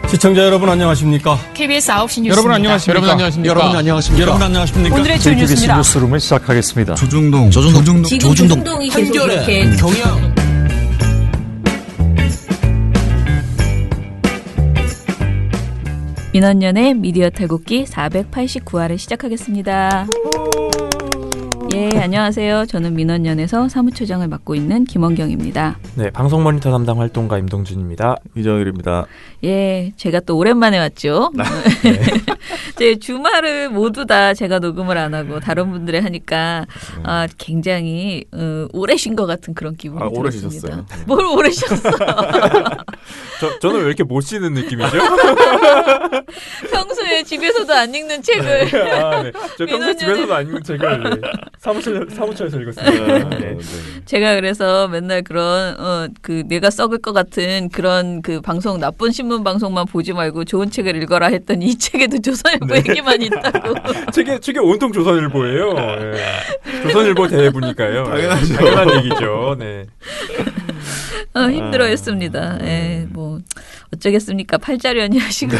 시청자 여러분 안녕하십니까? KBS 9시 뉴스 여러분 안녕하십니까? 여러분 안녕하십니까? 여러분 안녕하십니까? 여러분 안녕하십니까? 오늘의 주요 뉴스입니다. 뉴스룸을 시작하겠습니다. 조중동 조중동이 계속 이렇게 경영 민원연의 미디어 탈곡기 489화를 시작하겠습니다. 예, 안녕하세요. 저는 민원연에서 사무처장을 맡고 있는 김원경입니다. 네, 방송 모니터 담당 활동가 임동준입니다. 이정일입니다. 예, 제가 또 오랜만에 왔죠. 네. 제 주말을 모두 다 제가 녹음을 안 하고 다른 분들이 하니까 굉장히 오래 쉰 것 같은 그런 기분이 들었습니다. 오래 쉬셨어요? 뭘 오래 쉬었어? 저는 왜 이렇게 못 쉬는 느낌이죠? 평소에 집에서도 안 읽는 책을 네. 저 평소에 집에서도 안 읽는 책을 사무처에서 읽었습니다. 네. 제가 그래서 맨날 그런 내가 썩을 것 같은 그런 그 방송 나쁜 신문 방송만 보지 말고 좋은 책을 읽어라 했더니 이 책에도 조선일보 얘기만 있다고. 책이 온통 조선일보예요. 네. 조선일보 대부니까요. 당연한 얘기죠. 네. 힘들어했습니다. 예, 뭐 어쩌겠습니까? 팔자련이 하시고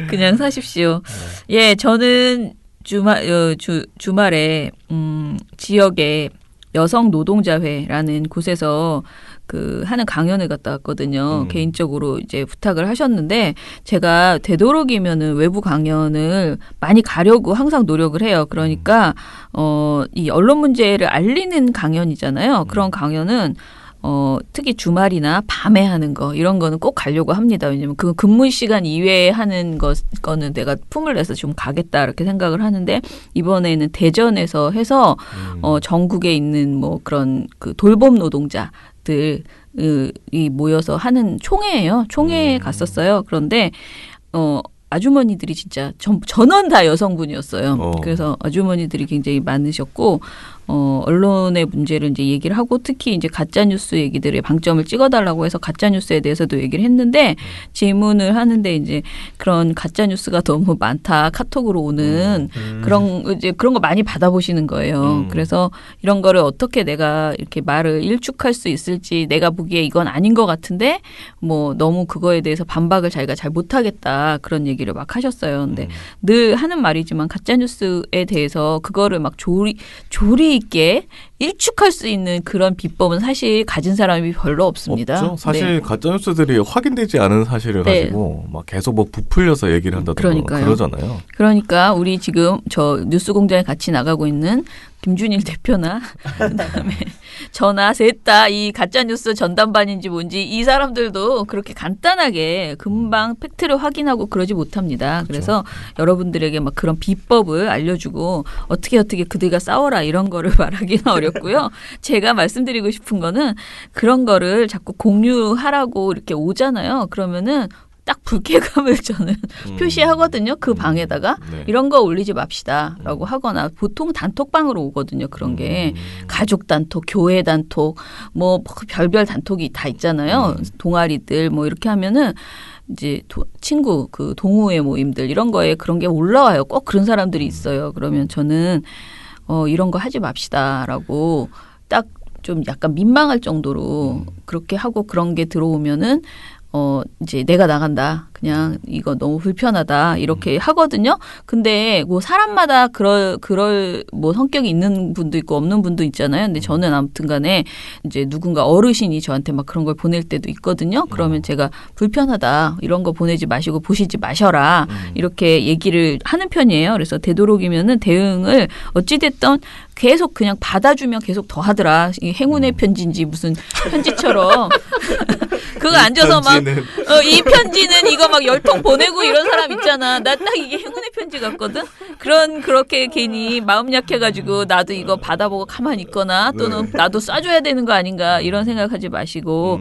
그냥 사십시오. 예, 저는 주말에 지역에 여성 노동자회라는 곳에서 하는 강연을 갔다 왔거든요. 개인적으로 이제 부탁을 하셨는데 제가 되도록이면은 외부 강연을 많이 가려고 항상 노력을 해요. 그러니까 이 언론 문제를 알리는 강연이잖아요. 그런 강연은 특히 주말이나 밤에 하는 거 이런 거는 꼭 가려고 합니다. 왜냐면 그 근무 시간 이외에 하는 거는 내가 품을 내서 좀 가겠다 이렇게 생각을 하는데 이번에는 대전에서 해서 전국에 있는 뭐 그런 그 돌봄 노동자들 이 모여서 하는 총회예요. 총회에 갔었어요. 그런데 아주머니들이 진짜 전원 다 여성분이었어요. 그래서 아주머니들이 굉장히 많으셨고 언론의 문제를 이제 얘기를 하고 특히 이제 가짜 뉴스 얘기들의 방점을 찍어달라고 해서 가짜 뉴스에 대해서도 얘기를 했는데 질문을 하는데 이제 그런 가짜 뉴스가 너무 많다 카톡으로 오는 그런 거 많이 받아보시는 거예요. 그래서 이런 거를 어떻게 내가 이렇게 말을 일축할 수 있을지 내가 보기에 이건 아닌 것 같은데 뭐 너무 그거에 대해서 반박을 자기가 잘 못하겠다 그런 얘기를 막 하셨어요. 근데 늘 하는 말이지만 가짜 뉴스에 대해서 그거를 막 조리 있게 일축할 수 있는 그런 비법은 사실 가진 사람이 별로 없습니다. 없죠. 사실 네. 가짜뉴스들이 확인되지 않은 사실을 네. 가지고 막 계속 뭐 부풀려서 얘기를 한다든가 그러잖아요. 그러니까 우리 지금 저 뉴스공장에 같이 나가고 있는 김준일 대표나 그다음에 저나 셋 다 이 가짜뉴스 전담반인지 뭔지 이 사람들도 그렇게 간단하게 금방 팩트를 확인하고 그러지 못합니다. 그래서 여러분들에게 막 그런 비법을 알려주고 어떻게 그들과 싸워라 이런 거를 말하기는 어렵고요. 제가 말씀드리고 싶은 거는 그런 거를 자꾸 공유하라고 이렇게 오잖아요. 그러면은 딱 불쾌감을 저는 표시하거든요. 그 방에다가 네. 이런 거 올리지 맙시다라고 하거나 보통 단톡방으로 오거든요. 그런 게 가족 단톡, 교회 단톡, 뭐 별별 단톡이 다 있잖아요. 동아리들 뭐 이렇게 하면은 이제 친구 그 동호회 모임들 이런 거에 그런 게 올라와요. 꼭 그런 사람들이 있어요. 그러면 저는 이런 거 하지 맙시다라고 딱 좀 약간 민망할 정도로 그렇게 하고 그런 게 들어오면은 이제 내가 나간다. 그냥 이거 너무 불편하다. 이렇게 하거든요. 근데 뭐 사람마다 그럴 뭐 성격이 있는 분도 있고 없는 분도 있잖아요. 근데 저는 아무튼 간에 이제 누군가 어르신이 저한테 막 그런 걸 보낼 때도 있거든요. 그러면 제가 불편하다. 이런 거 보내지 마시고 보시지 마셔라. 이렇게 얘기를 하는 편이에요. 그래서 되도록이면은 대응을 어찌됐든 계속 그냥 받아주면 계속 더 하더라. 이 행운의 편지인지 무슨 편지처럼. 그거 앉아서 막 이 편지는 이거 막 10통 보내고 이런 사람 있잖아. 나 딱 이게 행운의 편지 같거든. 그렇게 괜히 마음 약해가지고 나도 이거 받아보고 가만히 있거나 또는 나도 쏴줘야 되는 거 아닌가 이런 생각하지 마시고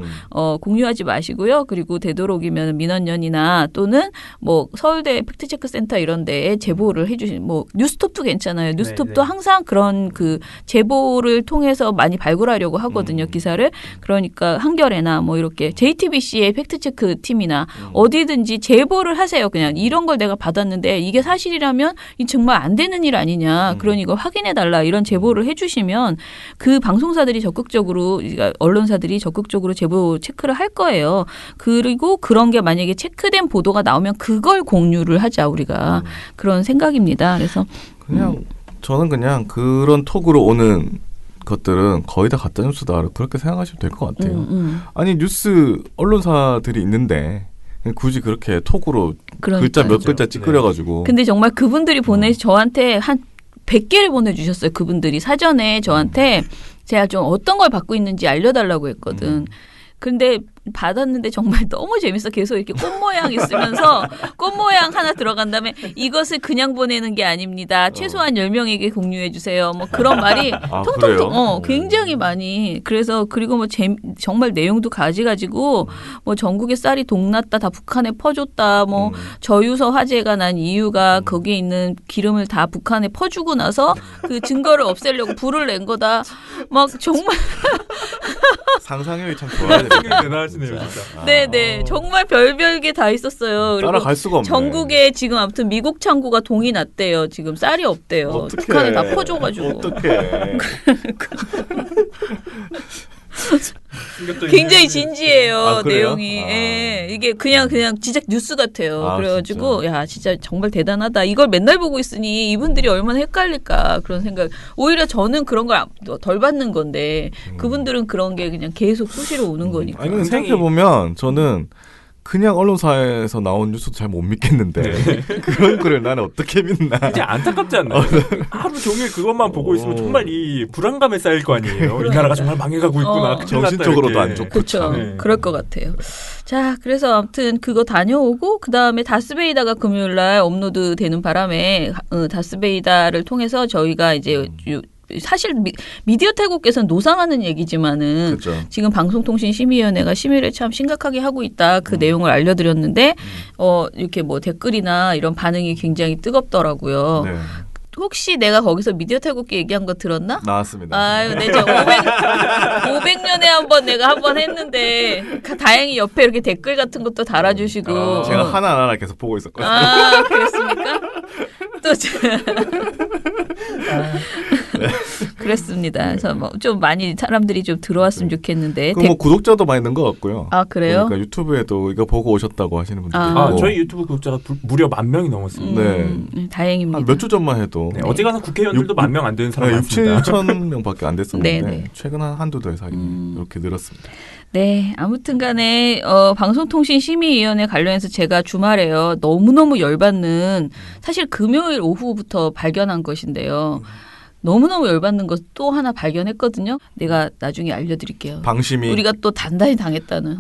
공유하지 마시고요. 그리고 되도록이면 민원연이나 또는 뭐 서울대 팩트체크센터 이런 데에 제보를 해주신 뭐 뉴스톱도 괜찮아요. 뉴스톱도 항상 그런 그 제보를 통해서 많이 발굴하려고 하거든요. 기사를. 그러니까 한겨레나 뭐 이렇게 JTBC의 팩트체크 팀이나 어디든지 제보를 하세요. 그냥 이런 걸 내가 받았는데 이게 사실이라면 이 정말 안 되는 일 아니냐. 그러니 이거 확인해달라. 이런 제보를 해주시면 그 방송사들이 적극적으로 그러니까 언론사들이 적극적으로 제보 체크를 할 거예요. 그리고 그런 게 만약에 체크된 보도가 나오면 그걸 공유를 하자 우리가 그런 생각입니다. 그래서 그냥 저는 그냥 그런 톡으로 오는 것들은 거의 다 가짜 뉴스다 그렇게 생각하시면 될 것 같아요. 아니 뉴스 언론사들이 있는데 굳이 그렇게 톡으로 글자 몇 글자 찌끄려가지고. 근데 정말 그분들이 저한테 한 100개를 보내주셨어요. 그분들이 사전에 저한테 제가 좀 어떤 걸 받고 있는지 알려달라고 했거든. 근데 받았는데 정말 너무 재밌어. 계속 이렇게 꽃 모양 있으면서 꽃 모양 하나 들어간 다음에 이것을 그냥 보내는 게 아닙니다. 최소한 10명에게 공유해 주세요. 뭐 그런 말이 통통통 굉장히 많이. 그래서 그리고 뭐 정말 내용도 가지고 뭐 전국에 쌀이 동났다. 다 북한에 퍼줬다. 뭐 저유서 화재가 난 이유가 거기에 있는 기름을 다 북한에 퍼주고 나서 그 증거를 없애려고 불을 낸 거다. 막 정말 상상력이 참 좋아야 됩니다. 대단하시네요, 진짜. 네네. 정말 별별 게 다 있었어요. 그리고 따라갈 수가 없네. 전국에 지금 아무튼 미국 창고가 동이 났대요. 지금 쌀이 없대요. 어떡해. 북한에 다 퍼줘가지고. 어떡해. 굉장히 진지해요. 아, 그래요? 내용이. 예. 이게 그냥 진짜 뉴스 같아요. 그래가지고 진짜? 야 진짜 정말 대단하다. 이걸 맨날 보고 있으니 이분들이 얼마나 헷갈릴까 그런 생각. 오히려 저는 그런 걸 덜 받는 건데 그분들은 그런 게 그냥 계속 수시로 오는 거니까. 아니 생각해보면 저는 그냥 언론사에서 나온 뉴스도 잘 못 믿겠는데 그런 거를 나는 어떻게 믿나. 이제 안타깝지 않나요? 하루 종일 그것만 보고 있으면 정말 이 불안감에 쌓일 거 아니에요. 이 나라가 정말 망해가고 있구나. 정신적으로도 안 좋고. 그렇죠. 그럴 것 같아요. 자, 그래서 아무튼 그거 다녀오고 그 다음에 다스베이다가 금요일날 업로드 되는 바람에 다스베이다를 통해서 저희가 이제 사실 미디어 탈국에서는 노상하는 얘기지만은 그렇죠. 지금 방송통신심의위원회가 심의를 참 심각하게 하고 있다. 그 내용을 알려드렸는데 이렇게 뭐 댓글이나 이런 반응이 굉장히 뜨겁더라고요. 네. 혹시 내가 거기서 미디어 탈국기 얘기한 거 들었나? 나왔습니다. 아유, 네, 500년에 한 번 내가 한 번 했는데 다행히 옆에 이렇게 댓글 같은 것도 달아주시고 제가 하나하나 계속 보고 있었거든요. 아, 그랬습니까? 또 그랬습니다. 그래서 뭐 좀 많이 사람들이 좀 들어왔으면 좋겠는데. 뭐 구독자도 많이 는 것 같고요. 아, 그래요? 그러니까 유튜브에도 이거 보고 오셨다고 하시는 분들도 있고. 저희 유튜브 구독자가 무려 10,000명이 넘었습니다. 다행입니다. 몇 주 전만 해도 네, 어지간한 국회의원들도 10,000명 안 되는 사람 많습니다. 6,7,000명밖에 안 됐었는데 네네. 최근 한두 달 사이에 이렇게 늘었습니다. 네, 아무튼 간에 방송통신심의위원회 관련해서 제가 주말에요. 너무너무 열받는 사실 금요일 오후부터 발견한 것인데요. 너무너무 열받는 것 또 하나 발견했거든요. 내가 나중에 알려드릴게요. 방심이. 우리가 또 단단히 당했다는.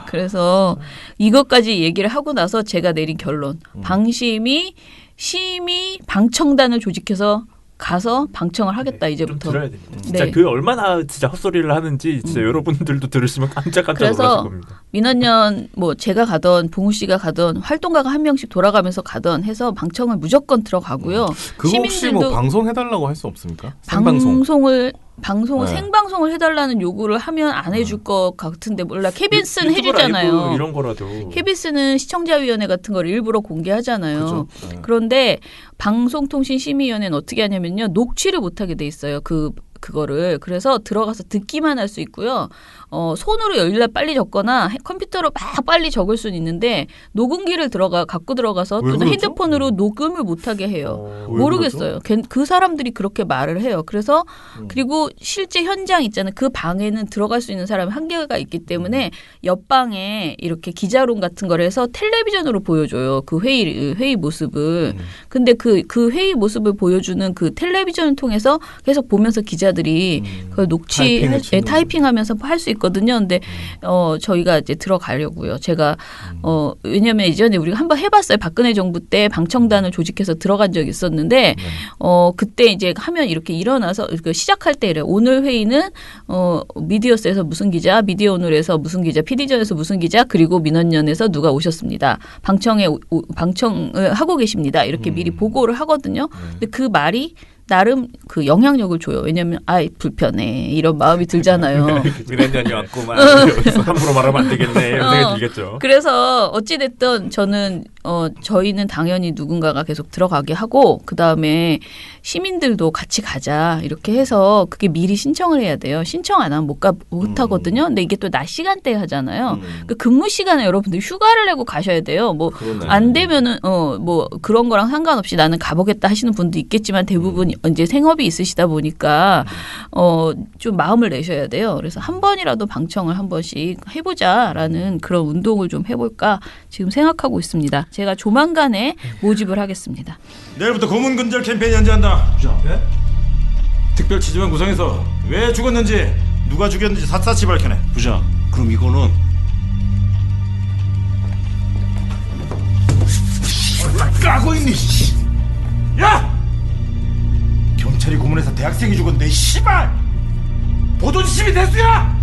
그래서 이것까지 얘기를 하고 나서 제가 내린 결론. 방심이 심의 방청단을 조직해서 가서 방청을 하겠다 이제부터. 좀 들어야 됩니다. 진짜 그 얼마나 진짜 헛소리를 하는지 진짜 여러분들도 들으시면 깜짝깜짝 놀라실 겁니다. 민원연 뭐 제가 가던 봉우 씨가 가던 활동가가 한 명씩 돌아가면서 가던 해서 방청을 무조건 들어가고요. 그거 혹시 뭐 방송해달라고 할 수 없습니까? 생방송. 생방송을 해달라는 요구를 하면 안 해줄 것 같은데 몰라. KBS는 해주잖아요. 이런 거라도. KBS는 시청자위원회 같은 걸 일부러 공개하잖아요. 그렇죠. 그런데 방송통신심의위원회는 어떻게 하냐면요. 녹취를 못하게 돼 있어요. 그거를. 그래서 들어가서 듣기만 할 수 있고요. 손으로 열일날 빨리 적거나 컴퓨터로 막 빨리 적을 수는 있는데 녹음기를 갖고 들어가서 또는 핸드폰으로 녹음을 못하게 해요. 모르겠어요. 그 사람들이 그렇게 말을 해요. 그래서 그리고 실제 현장 있잖아요. 그 방에는 들어갈 수 있는 사람이 한계가 있기 때문에 옆방에 이렇게 기자룸 같은 걸 해서 텔레비전으로 보여줘요. 그 회의 모습을. 근데 그 회의 모습을 보여주는 그 텔레비전을 통해서 계속 보면서 기자들이 그걸 타이핑하면서 할 수 있거든요. 근데 저희가 이제 들어가려고요. 제가 왜냐하면 이전에 우리가 한번 해봤어요. 박근혜 정부 때 방청단을 조직해서 들어간 적이 있었는데 그때 이제 하면 이렇게 일어나서 시작할 때 이래요. 오늘 회의는 미디어스에서 무슨 기자, 미디어오늘에서 무슨 기자, PD전에서 무슨 기자, 그리고 민원연에서 누가 오셨습니다. 방청을 하고 계십니다. 이렇게 미리 보고를 하거든요. 근데 그 말이 나름 그 영향력을 줘요. 왜냐하면 아이 불편해 이런 마음이 들잖아요. 민원연이 왔구만. 함부로 말하면 안 되겠네. 이런 생각이 들겠죠. 그래서 어찌됐든 저는 저희는 당연히 누군가가 계속 들어가게 하고 그 다음에 시민들도 같이 가자 이렇게 해서 그게 미리 신청을 해야 돼요. 신청 안 하면 못 하거든요. 근데 이게 또 낮 시간대에 하잖아요. 그 근무 시간에 여러분들 휴가를 내고 가셔야 돼요. 뭐 안 되면은 뭐 그런 거랑 상관없이 나는 가보겠다 하시는 분도 있겠지만 대부분 이제 생업이 있으시다 보니까 좀 마음을 내셔야 돼요. 그래서 한 번이라도 방청을 한 번씩 해보자라는 그런 운동을 좀 해볼까 지금 생각하고 있습니다. 제가 조만간에 모집을 하겠습니다. 내일부터 고문 근절 캠페인 연재한다. 예? 특별 취재반 구성해서 왜 죽었는지 누가 죽였는지 샅샅이 밝혀내. 부장, 그럼 이거는 까고 있니? 야! 경찰이 고문해서 대학생이 죽었는데 씨발! 보도지심이 대수야!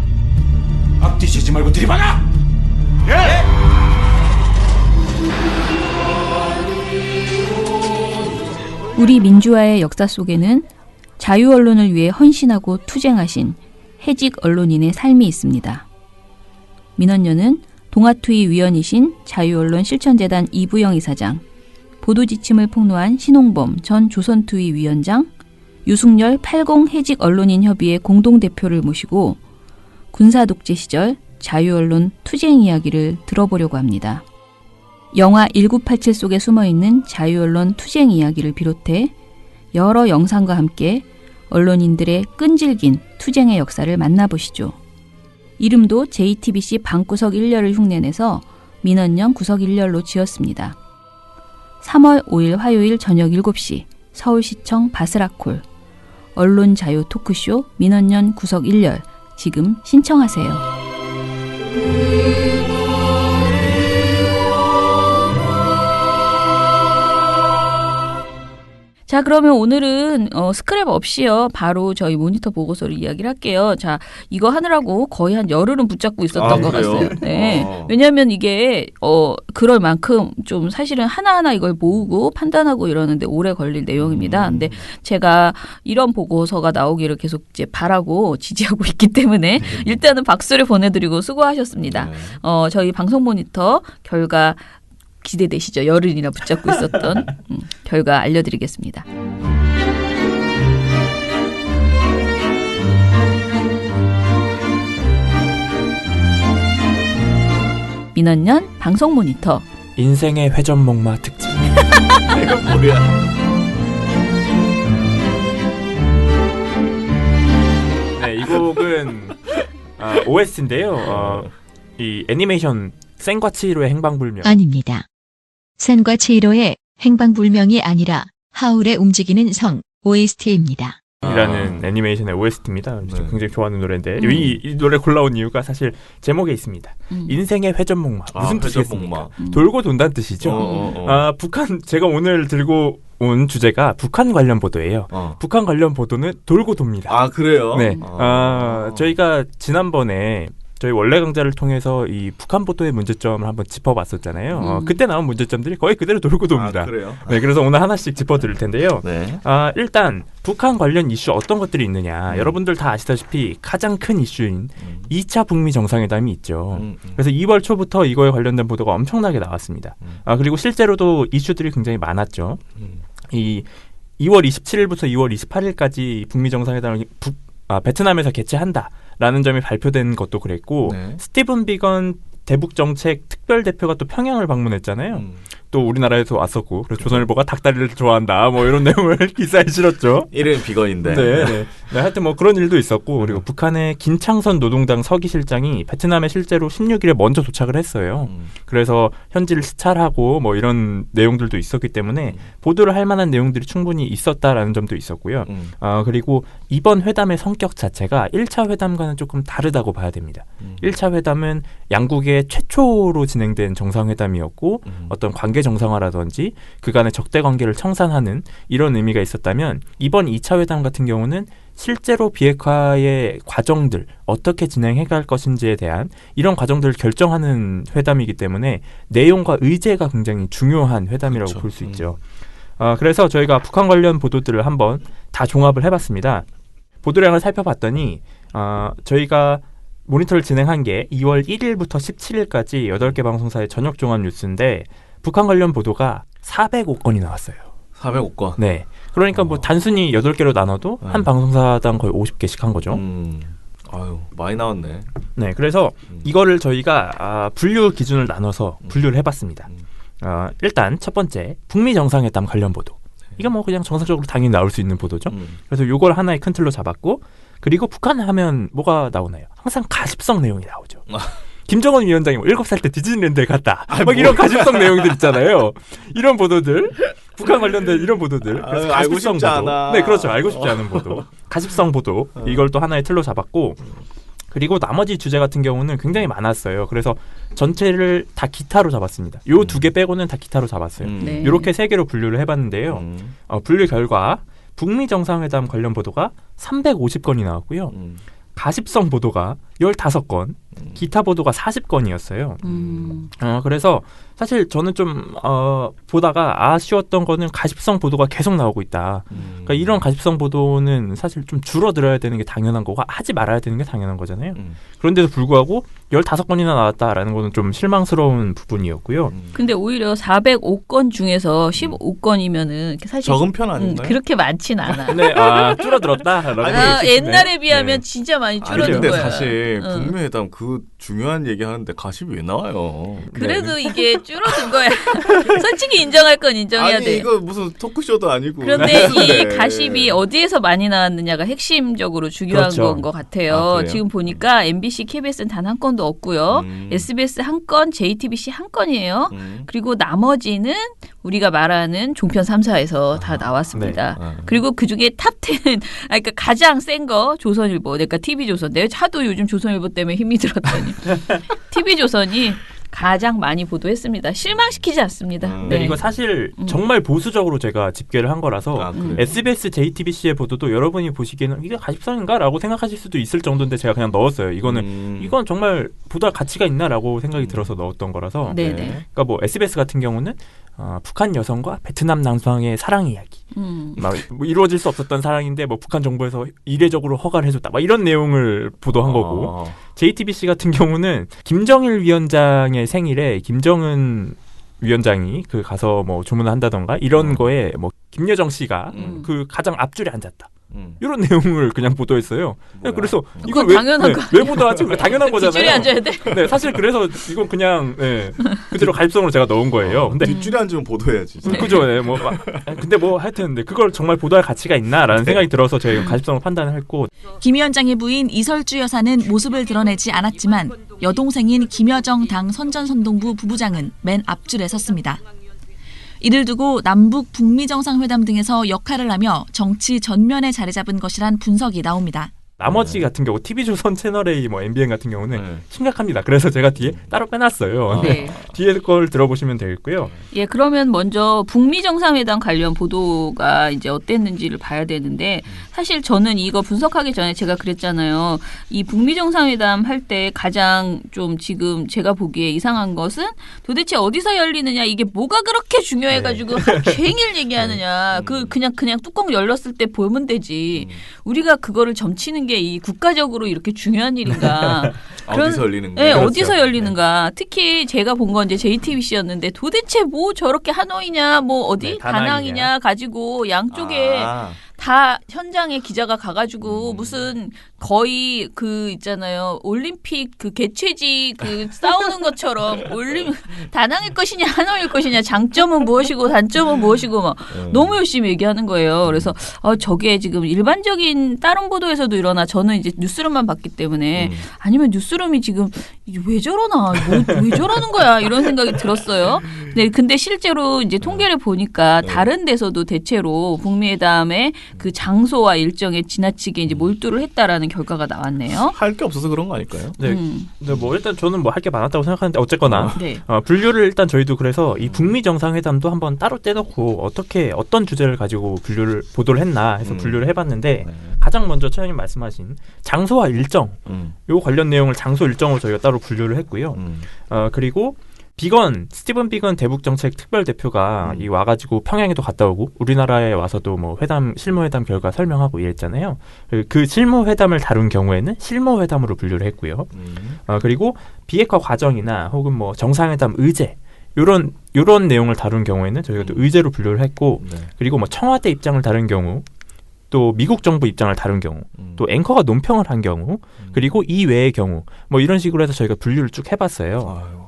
앞뒤 재지 말고 들이박아! 예! 우리 민주화의 역사 속에는 자유 언론을 위해 헌신하고 투쟁하신 해직 언론인의 삶이 있습니다. 민언녀는 동아투위 위원이신 자유언론 실천재단 이부영 이사장, 보도지침을 폭로한 신홍범 전 조선투위 위원장, 유승열 80 해직 언론인 협의회 공동대표를 모시고 군사독재 시절 자유언론 투쟁 이야기를 들어보려고 합니다. 영화 1987 속에 숨어있는 자유언론 투쟁 이야기를 비롯해 여러 영상과 함께 언론인들의 끈질긴 투쟁의 역사를 만나보시죠. 이름도 JTBC 방구석 1열을 흉내내서 민언년 구석 1열로 지었습니다. 3월 5일 화요일 저녁 7시 서울시청 바스라콜 언론자유 토크쇼 민언년 구석 1열 지금 신청하세요. 자, 그러면 오늘은 스크랩 없이요. 바로 저희 모니터 보고서를 이야기를 할게요. 자, 이거 하느라고 거의 한 열흘은 붙잡고 있었던 것 그래요? 같아요. 네. 왜냐하면 이게 그럴 만큼 좀 사실은 하나하나 이걸 모으고 판단하고 이러는데 오래 걸릴 내용입니다. 근데 제가 이런 보고서가 나오기를 계속 이제 바라고 지지하고 있기 때문에 일단은 박수를 보내드리고 수고하셨습니다. 네. 저희 방송 모니터 결과 기대되시죠? 열흘이나 붙잡고 있었던 결과 알려드리겠습니다. 민언년 방송 모니터 인생의 회전목마 특집. 이거 뭐야? 네, 이 곡은 OST인데요. 이 애니메이션 센과 치히로의 행방불명. 아닙니다. 센과 치히로의 행방불명이 아니라 하울의 움직이는 성 OST입니다. 이라는 애니메이션의 OST입니다. 네. 굉장히 좋아하는 노래인데 이 노래 골라온 이유가 사실 제목에 있습니다. 인생의 회전목마. 무슨 뜻이겠습니까? 돌고 돈다는 뜻이죠. 북한 제가 오늘 들고 온 주제가 북한 관련 보도예요. 북한 관련 보도는 돌고 돕니다. 아, 그래요? 네. 저희가 지난번에 저희 원래 강좌를 통해서 이 북한 보도의 문제점을 한번 짚어봤었잖아요. 그때 나온 문제점들이 거의 그대로 돌고 돕니다. 아, 그래요? 네, 그래서 오늘 하나씩 짚어드릴 텐데요. 네. 일단 북한 관련 이슈 어떤 것들이 있느냐. 여러분들 다 아시다시피 가장 큰 이슈인 2차 북미 정상회담이 있죠. 그래서 2월 초부터 이거에 관련된 보도가 엄청나게 나왔습니다. 그리고 실제로도 이슈들이 굉장히 많았죠. 이 2월 27일부터 2월 28일까지 북미 정상회담을 베트남에서 개최한다라는 점이 발표된 것도 그랬고 네. 스티븐 비건 대북정책 특별대표가 또 평양을 방문했잖아요. 또 우리나라에서 왔었고 그래서 조선일보가 닭다리를 좋아한다 뭐 이런 내용을 기사에 실었죠. 이름이 비건인데. 네. 하여튼 뭐 그런 일도 있었고 그리고 북한의 김창선 노동당 서기실장이 베트남에 실제로 16일에 먼저 도착을 했어요. 그래서 현지를 스찰하고 뭐 이런 내용들도 있었기 때문에 보도를 할 만한 내용들이 충분히 있었다라는 점도 있었고요. 그리고 이번 회담의 성격 자체가 1차 회담과는 조금 다르다고 봐야 됩니다. 1차 회담은 양국의 최초로 진행된 정상회담이었고 어떤 관계 정상화라든지 그간의 적대 관계를 청산하는 이런 의미가 있었다면 이번 2차 회담 같은 경우는 실제로 비핵화의 과정들 어떻게 진행해갈 것인지에 대한 이런 과정들을 결정하는 회담이기 때문에 내용과 의제가 굉장히 중요한 회담이라고 볼 수 있죠. 그래서 저희가 북한 관련 보도들을 한번 다 종합을 해봤습니다. 보도량을 살펴봤더니 저희가 모니터를 진행한 게 2월 1일부터 17일까지 8개 방송사의 저녁 종합 뉴스인데 북한 관련 보도가 405건이 나왔어요. 405건. 네. 그러니까 뭐 단순히 8개로 나눠도 한 방송사당 거의 50개씩 한 거죠. 아유, 많이 나왔네. 네. 그래서 이거를 저희가 분류 기준을 나눠서 분류를 해봤습니다. 일단 첫 번째 북미 정상회담 관련 보도. 이게 뭐 그냥 정상적으로 당연히 나올 수 있는 보도죠. 그래서 요걸 하나의 큰 틀로 잡았고, 그리고 북한 하면 뭐가 나오나요? 항상 가십성 내용이 나오죠. 김정은 위원장이 뭐 7살 때 디즈니랜드에 갔다. 막 이런 가십성 내용들 있잖아요. 이런 보도들, 북한 관련된 이런 보도들. 그래서 알고 가십성 싶지 보도. 않아. 네, 그렇죠. 알고 싶지 않은 보도. 가십성 보도. 이걸 또 하나의 틀로 잡았고, 그리고 나머지 주제 같은 경우는 굉장히 많았어요. 그래서 전체를 다 기타로 잡았습니다. 요 2개 빼고는 다 기타로 잡았어요. 네. 이렇게 3개로 분류를 해봤는데요. 분류 결과 북미 정상회담 관련 보도가 350건이 나왔고요. 가십성 보도가 15건, 기타 보도가 40건이었어요. 그래서 사실 저는 좀 보다가 아쉬웠던 거는 가십성 보도가 계속 나오고 있다. 그러니까 이런 가십성 보도는 사실 좀 줄어들어야 되는 게 당연한 거고 하지 말아야 되는 게 당연한 거잖아요. 그런데도 불구하고 15건이나 나왔다라는 거는 좀 실망스러운 부분이었고요. 근데 오히려 405건 중에서 15건이면은 사실 적은 편 아닌가요? 그렇게 많진 않아. 근데 줄어들었다라고 옛날에 비하면 네. 진짜 많이 아니, 줄어든 근데 거야. 사실 북미회담 그 중요한 얘기하는데 가십이 왜 나와요? 그래도 이게 줄어든 거야. 솔직히 인정할 건 인정해야 아니 돼. 이거 무슨 토크쇼도 아니고. 그런데 이 네. 가십이 어디에서 많이 나왔느냐가 핵심적으로 중요한 그렇죠. 건 것 같아요. 아, 그래요? 지금 보니까 MBC, KBS는 단 한 건도 없고요. SBS 한 건, JTBC 한 건이에요. 그리고 나머지는 우리가 말하는 종편 3사에서 다 나왔습니다. 네. 그리고 그중에 탑10은 그러니까 가장 센 거 조선일보, 그러니까 TV조선. 내가 하도 요즘 조선일보 때문에 힘이 들었더니 TV조선이 가장 많이 보도했습니다. 실망시키지 않습니다. 네, 이거 사실 정말 보수적으로 제가 집계를 한 거라서 그래요? SBS, JTBC의 보도도 여러분이 보시기에는 이게 가십성인가라고 생각하실 수도 있을 정도인데 제가 그냥 넣었어요. 이건 정말 보다 가치가 있나라고 생각이 들어서 넣었던 거라서. 네네. 그러니까 뭐 SBS 같은 경우는 북한 여성과 베트남 남성의 사랑 이야기. 막 뭐 이루어질 수 없었던 사랑인데 뭐 북한 정부에서 이례적으로 허가를 해줬다. 막 이런 내용을 보도한 거고. JTBC 같은 경우는 김정일 위원장의 생일에 김정은 위원장이 그 가서 뭐 조문을 한다던가 이런 거에 뭐 김여정 씨가 그 가장 앞줄에 앉았다. 이런 내용을 그냥 보도했어요. 뭐야? 그래서 그건 이걸 당연한 거 왜 보도하지? 당연한 거잖아요. 뒷줄에 앉아야 돼. 네, 사실 그래서 이건 그냥 그대로 가입성으로 제가 넣은 거예요. 근데 뒷줄에 앉으면 보도해야지. 그죠? 네, 뭐 근데 뭐 하여튼 그걸 정말 보도할 가치가 있나라는 생각이 들어서 저희가 가입성을 판단을 했고. 김 위원장의 부인 이설주 여사는 모습을 드러내지 않았지만 여동생인 김여정 당 선전선동부 부부장은 맨 앞줄에 섰습니다. 이를 두고 남북 북미 정상회담 등에서 역할을 하며 정치 전면에 자리 잡은 것이란 분석이 나옵니다. 나머지 같은 경우 TV조선 채널A, 뭐 MBN 같은 경우는 심각합니다. 그래서 제가 뒤에 따로 빼놨어요. 네. 뒤에 걸 들어보시면 되겠고요. 예, 그러면 먼저 북미 정상회담 관련 보도가 이제 어땠는지를 봐야 되는데 사실 저는 이거 분석하기 전에 제가 그랬잖아요. 이 북미 정상회담 할 때 가장 좀 지금 제가 보기에 이상한 것은 도대체 어디서 열리느냐, 이게 뭐가 그렇게 중요해가지고 하루 종일 얘기하느냐. 그냥 뚜껑 열렸을 때 보면 되지. 우리가 그거를 점치는 게 이 국가적으로 이렇게 중요한 일인가? 어디서 열리는 네, 거예요? 어디서 열리는가? 특히 제가 본 건 이제 JTBC였는데 도대체 뭐 저렇게 하노이냐, 뭐 어디 네, 다낭이냐 가지고 양쪽에 다 현장에 기자가 가가지고 무슨 거의 그 있잖아요, 올림픽 그 개최지 그 싸우는 것처럼 다낭일 것이냐 하노이일 것이냐, 장점은 무엇이고 단점은 무엇이고 막 너무 열심히 얘기하는 거예요. 그래서 저게 지금 일반적인 다른 보도에서도 일어나, 저는 이제 뉴스룸만 봤기 때문에 아니면 뉴스룸이 지금 이게 왜 저러나, 왜 저러는 거야 이런 생각이 들었어요. 근데 실제로 이제 통계를 보니까 다른 데서도 대체로 북미회담에 그 장소와 일정에 지나치게 이제 몰두를 했다라는 결과가 나왔네요. 할 게 없어서 그런 거 아닐까요? 네. 근데 뭐 일단 저는 뭐 할 게 많았다고 생각하는데 어쨌거나 네. 분류를 일단 저희도 그래서 이 북미 정상회담도 한번 따로 떼놓고 어떤 주제를 가지고 보도를 했나 해서 분류를 해봤는데 가장 먼저 차장님 말씀하신 장소와 일정 요 관련 내용을 장소 일정으로 저희가 따로 분류를 했고요. 그리고 스티븐 비건 대북정책 특별대표가 이 와가지고 평양에도 갔다 오고 우리나라에 와서도 뭐 실무회담 결과 설명하고 이랬잖아요. 그 실무회담을 다룬 경우에는 실무회담으로 분류를 했고요. 그리고 비핵화 과정이나 혹은 뭐 정상회담 의제 요런 내용을 다룬 경우에는 저희가 또 의제로 분류를 했고 그리고 뭐 청와대 입장을 다룬 경우 또 미국 정부 입장을 다룬 경우 또 앵커가 논평을 한 경우 그리고 이외의 경우 뭐 이런 식으로 해서 저희가 분류를 쭉 해봤어요.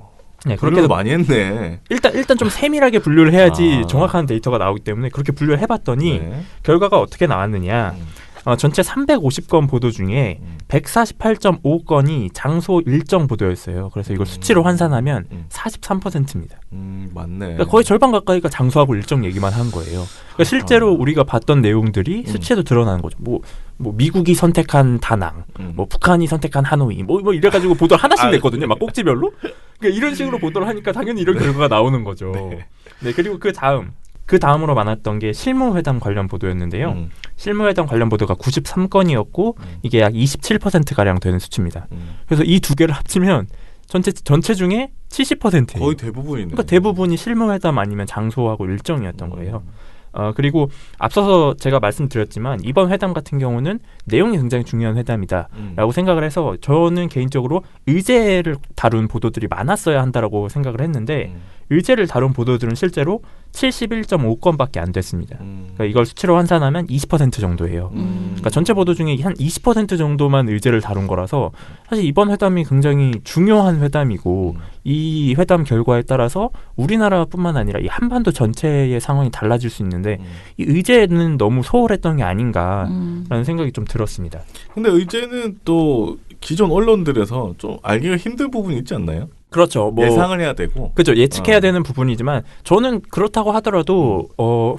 네, 그렇게 해서 많이 했네. 일단 좀 세밀하게 분류를 해야지 정확한 데이터가 나오기 때문에 그렇게 분류를 해봤더니 결과가 어떻게 나왔느냐. 전체 350건 보도 중에 148.5건이 장소 일정 보도였어요. 그래서 이걸 수치로 환산하면 43%입니다. 맞네. 그러니까 거의 절반 가까이가 장소하고 일정 얘기만 한 거예요. 그러니까 실제로 우리가 봤던 내용들이 수치에도 드러나는 거죠. 뭐 미국이 선택한 다낭, 뭐 북한이 선택한 하노이, 뭐 이래가지고 보도를 하나씩 냈거든요. 막 꼭지별로. 그러니까 이런 식으로 보도를 하니까 당연히 이런 결과가 나오는 거죠. 네, 그리고 그 다음으로 많았던 게 실무회담 관련 보도였는데요. 실무회담 관련 보도가 93건이었고 이게 약 27%가량 되는 수치입니다. 그래서 이 두 개를 합치면 전체 중에 70%예요. 거의 대부분이네. 그러니까 대부분이 실무회담 아니면 장소하고 일정이었던 거예요. 그리고 앞서서 제가 말씀드렸지만 이번 회담 같은 경우는 내용이 굉장히 중요한 회담이다라고 생각을 해서 저는 개인적으로 의제를 다룬 보도들이 많았어야 한다라고 생각을 했는데 의제를 다룬 보도들은 실제로 71.5건밖에 안 됐습니다. 그러니까 이걸 수치로 환산하면 20% 정도예요. 그러니까 전체 보도 중에 한 20% 정도만 의제를 다룬 거라서 사실 이번 회담이 굉장히 중요한 회담이고 이 회담 결과에 따라서 우리나라뿐만 아니라 이 한반도 전체의 상황이 달라질 수 있는데 이 의제는 너무 소홀했던 게 아닌가라는 생각이 좀 들었습니다. 근데 의제는 또 기존 언론들에서 좀 알기가 힘든 부분이 있지 않나요? 그렇죠. 뭐 예상을 해야 되고. 그렇죠. 예측해야 되는 부분이지만 저는 그렇다고 하더라도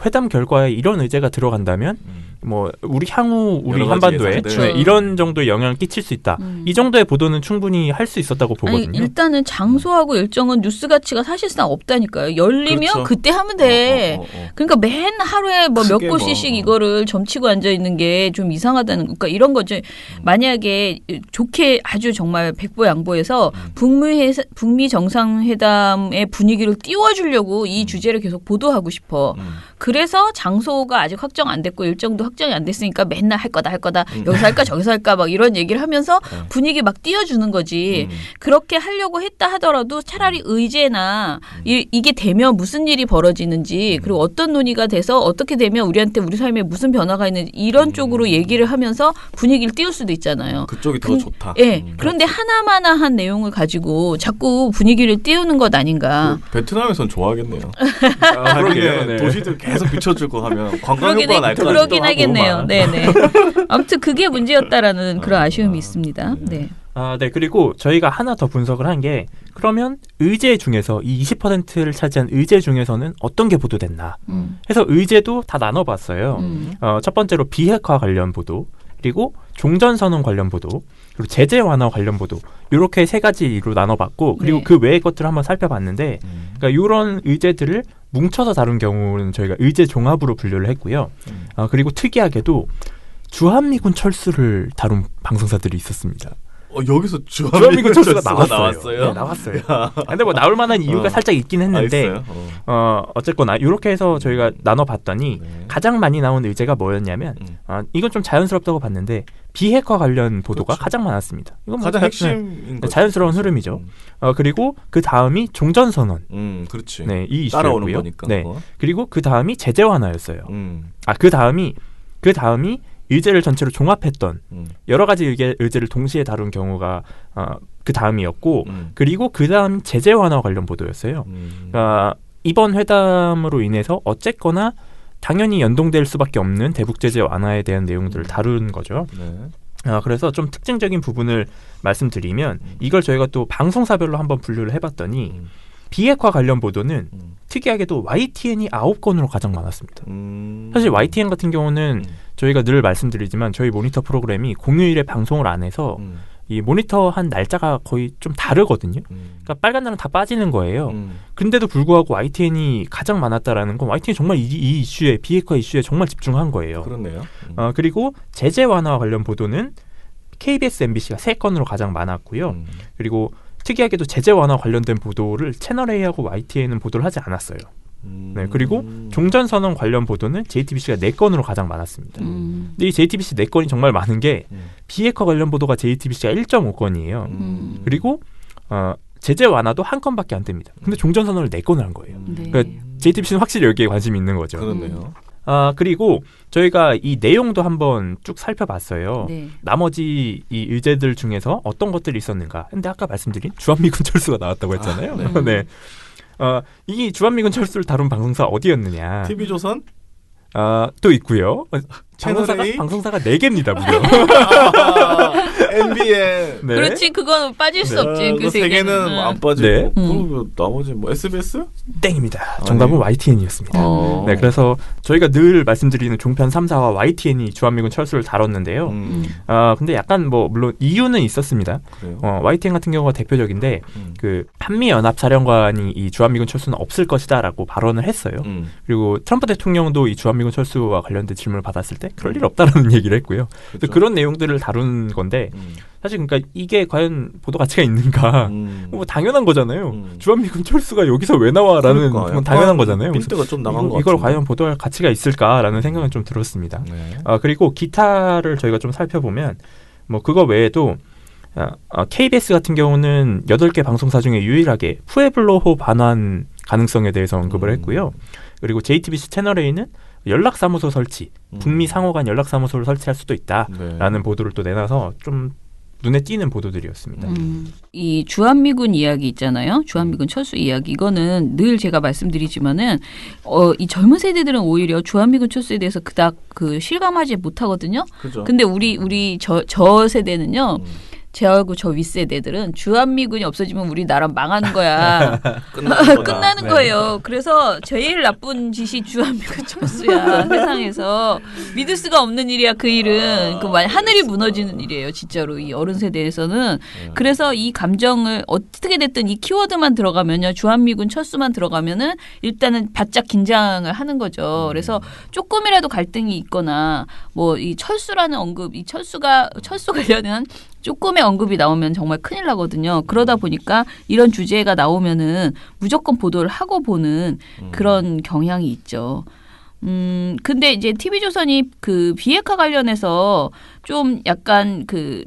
회담 결과에 이런 의제가 들어간다면 뭐 우리 한반도에 이런 정도의 영향을 끼칠 수 있다. 이 정도의 보도는 충분히 할 수 있었다고 보거든요. 아니, 일단은 장소하고 일정은 뉴스 가치가 사실상 없다니까요. 열리면 그렇죠. 그때 하면 돼. 그러니까 맨 하루에 뭐 몇 곳씩 이거를 점치고 앉아 있는 게 좀 이상하다는 그러니까 이런 거죠. 만약에 좋게 아주 정말 백보양보해서 북미 정상회담의 분위기를 띄워주려고 이 주제를 계속 보도하고 싶어. 그래서 장소가 아직 확정 안 됐고 일정도 확정이 안 됐으니까 맨날 할 거다 여기서 할까 저기서 할까 막 이런 얘기를 하면서 분위기 막 띄워주는 거지. 그렇게 하려고 했다 하더라도 차라리 의제나 이게 되면 무슨 일이 벌어지는지 그리고 어떤 논의가 돼서 어떻게 되면 우리한테 우리 삶에 무슨 변화가 있는지 이런 쪽으로 얘기를 하면서 분위기를 띄울 수도 있잖아요. 그쪽이 더 좋다. 예. 그런데 하나마나한 내용을 가지고 자꾸 분위기를 띄우는 것 아닌가. 베트남에선 좋아하겠네요. 그러게요. 네. 도시들 계속 비춰주고 하면 관광 효과가 날 것 같기도 그러긴 하고 하겠네요. 막. 네네. 아무튼 그게 문제였다라는 그런 아쉬움이 있습니다. 네. 네. 그리고 저희가 하나 더 분석을 한 게 그러면 의제 중에서 이 20%를 차지한 의제 중에서는 어떤 게 보도됐나 해서 의제도 다 나눠봤어요. 첫 번째로 비핵화 관련 보도 그리고 종전선언 관련 보도 그리고 제재 완화 관련 보도 이렇게 세 가지로 나눠봤고 그리고 그 외의 것들을 한번 살펴봤는데 그러니까 이런 의제들을 뭉쳐서 다룬 경우는 저희가 의제 종합으로 분류를 했고요. 그리고 특이하게도 주한미군 철수를 다룬 방송사들이 있었습니다. 여기서 주한미군 철수가 나왔어요? 네, 나왔어요. 근데 뭐 나올 만한 이유가 살짝 있긴 했는데 어쨌거나 이렇게 해서 저희가 나눠봤더니 가장 많이 나온 의제가 뭐였냐면 이건 좀 자연스럽다고 봤는데 비핵화 관련 보도가 가장 많았습니다. 이건 뭐 가장 핵심인 거죠. 자연스러운 흐름이죠. 그리고 그 다음이 종전선언. 그렇지. 네, 이 따라오는 이슈였고요. 거니까. 네. 그리고 그 다음이 제재 완화였어요. 그 다음이 의제를 전체로 종합했던 여러 가지 의제를 동시에 다룬 경우가 그 다음이었고 그리고 그 다음 제재 완화 관련 보도였어요. 이번 회담으로 인해서 어쨌거나 당연히 연동될 수밖에 없는 대북 제재 완화에 대한 내용들을 다룬 거죠. 네. 그래서 좀 특징적인 부분을 말씀드리면 이걸 저희가 또 방송사별로 한번 분류를 해봤더니 비핵화 관련 보도는 특이하게도 YTN이 9건으로 가장 많았습니다. 사실 YTN 같은 경우는 저희가 늘 말씀드리지만 저희 모니터 프로그램이 공휴일에 방송을 안 해서 이 모니터한 날짜가 거의 좀 다르거든요. 그러니까 빨간 날은 다 빠지는 거예요. 근데도 불구하고 YTN이 가장 많았다라는 건 YTN이 정말 이 이슈에 비핵화 이슈에 정말 집중한 거예요. 그렇네요. 그리고 제재 완화 관련 보도는 KBS, MBC가 3건으로 가장 많았고요. 그리고 특이하게도 제재 완화 관련된 보도를 채널A하고 YTN은 보도를 하지 않았어요. 네, 그리고 종전선언 관련 보도는 JTBC가 4건으로 가장 많았습니다. 근데 이 JTBC 4건이 정말 많은 게 비핵화 관련 보도가 JTBC가 1.5건이에요. 그리고 제재 완화도 1건밖에 안 됩니다. 근데 종전선언을 4건을 한 거예요. 네. 그러니까 JTBC는 확실히 여기에 관심이 있는 거죠. 그렇네요. 그리고 저희가 이 내용도 한번 쭉 살펴봤어요. 네. 나머지 이 의제들 중에서 어떤 것들이 있었는가. 근데 아까 말씀드린 주한미군 철수가 나왔다고 했잖아요. 네. 이 주한미군 철수를 다룬 방송사 어디였느냐. TV조선? 또 있고요. 채널A? 방송사가 4개입니다, 무려. MBN. 네. 그렇지, 그건 빠질 수 없지. 그 세 개는 안 빠지고. 네. 그리고 나머지 뭐 SBS? 땡입니다. 정답은 YTN이었습니다. 어. 그래서 저희가 늘 말씀드리는 종편 3사와 YTN이 주한미군 철수를 다뤘는데요. 근데 약간 뭐 물론 이유는 있었습니다. 그래요? YTN 같은 경우가 대표적인데 그 한미연합사령관이 이 주한미군 철수는 없을 것이다라고 발언을 했어요. 그리고 트럼프 대통령도 이 주한미군 철수와 관련된 질문을 받았을 때 그럴 일 없다라는 얘기를 했고요. 그렇죠. 그런 내용들을 다룬 건데 사실 그러니까 이게 과연 보도 가치가 있는가? 뭐 당연한 거잖아요. 주한미군 철수가 여기서 왜 나와라는 그러니까, 건 당연한 거잖아요. 빈트가 좀 나간 것 이걸 같은데. 과연 보도할 가치가 있을까라는 생각은 좀 들었습니다. 네. 그리고 기타를 저희가 좀 살펴보면 뭐 그거 외에도 KBS 같은 경우는 8개 방송사 중에 유일하게 푸에블로호 반환 가능성에 대해서 언급을 했고요. 그리고 JTBC 채널A는 연락사무소 설치, 북미 상호 간 연락사무소를 설치할 수도 있다라는 네. 보도를 또 내놔서 좀 눈에 띄는 보도들이었습니다. 이 주한미군 이야기 있잖아요. 주한미군 철수 이야기. 이거는 늘 제가 말씀드리지만은 이 젊은 세대들은 오히려 주한미군 철수에 대해서 그닥 실감하지 못하거든요. 그죠. 근데 우리 저 세대는요. 저하고 저 윗세대들은 주한미군이 없어지면 우리나라 망하는 거야. 끝나는 거예요. 그래서 제일 나쁜 짓이 주한미군 철수야. 세상에서 믿을 수가 없는 일이야. 그 일은 하늘이 무너지는 일이에요. 진짜로 이 어른 세대에서는. 그래서 이 감정을 어떻게 됐든 이 키워드만 들어가면요. 주한미군 철수만 들어가면은 일단은 바짝 긴장을 하는 거죠. 그래서 조금이라도 갈등이 있거나 뭐 이 철수라는 언급, 이 철수 관련한 조금의 언급이 나오면 정말 큰일 나거든요. 그러다 보니까 이런 주제가 나오면은 무조건 보도를 하고 보는 그런 경향이 있죠. 근데 이제 TV조선이 그 비핵화 관련해서 좀 약간 그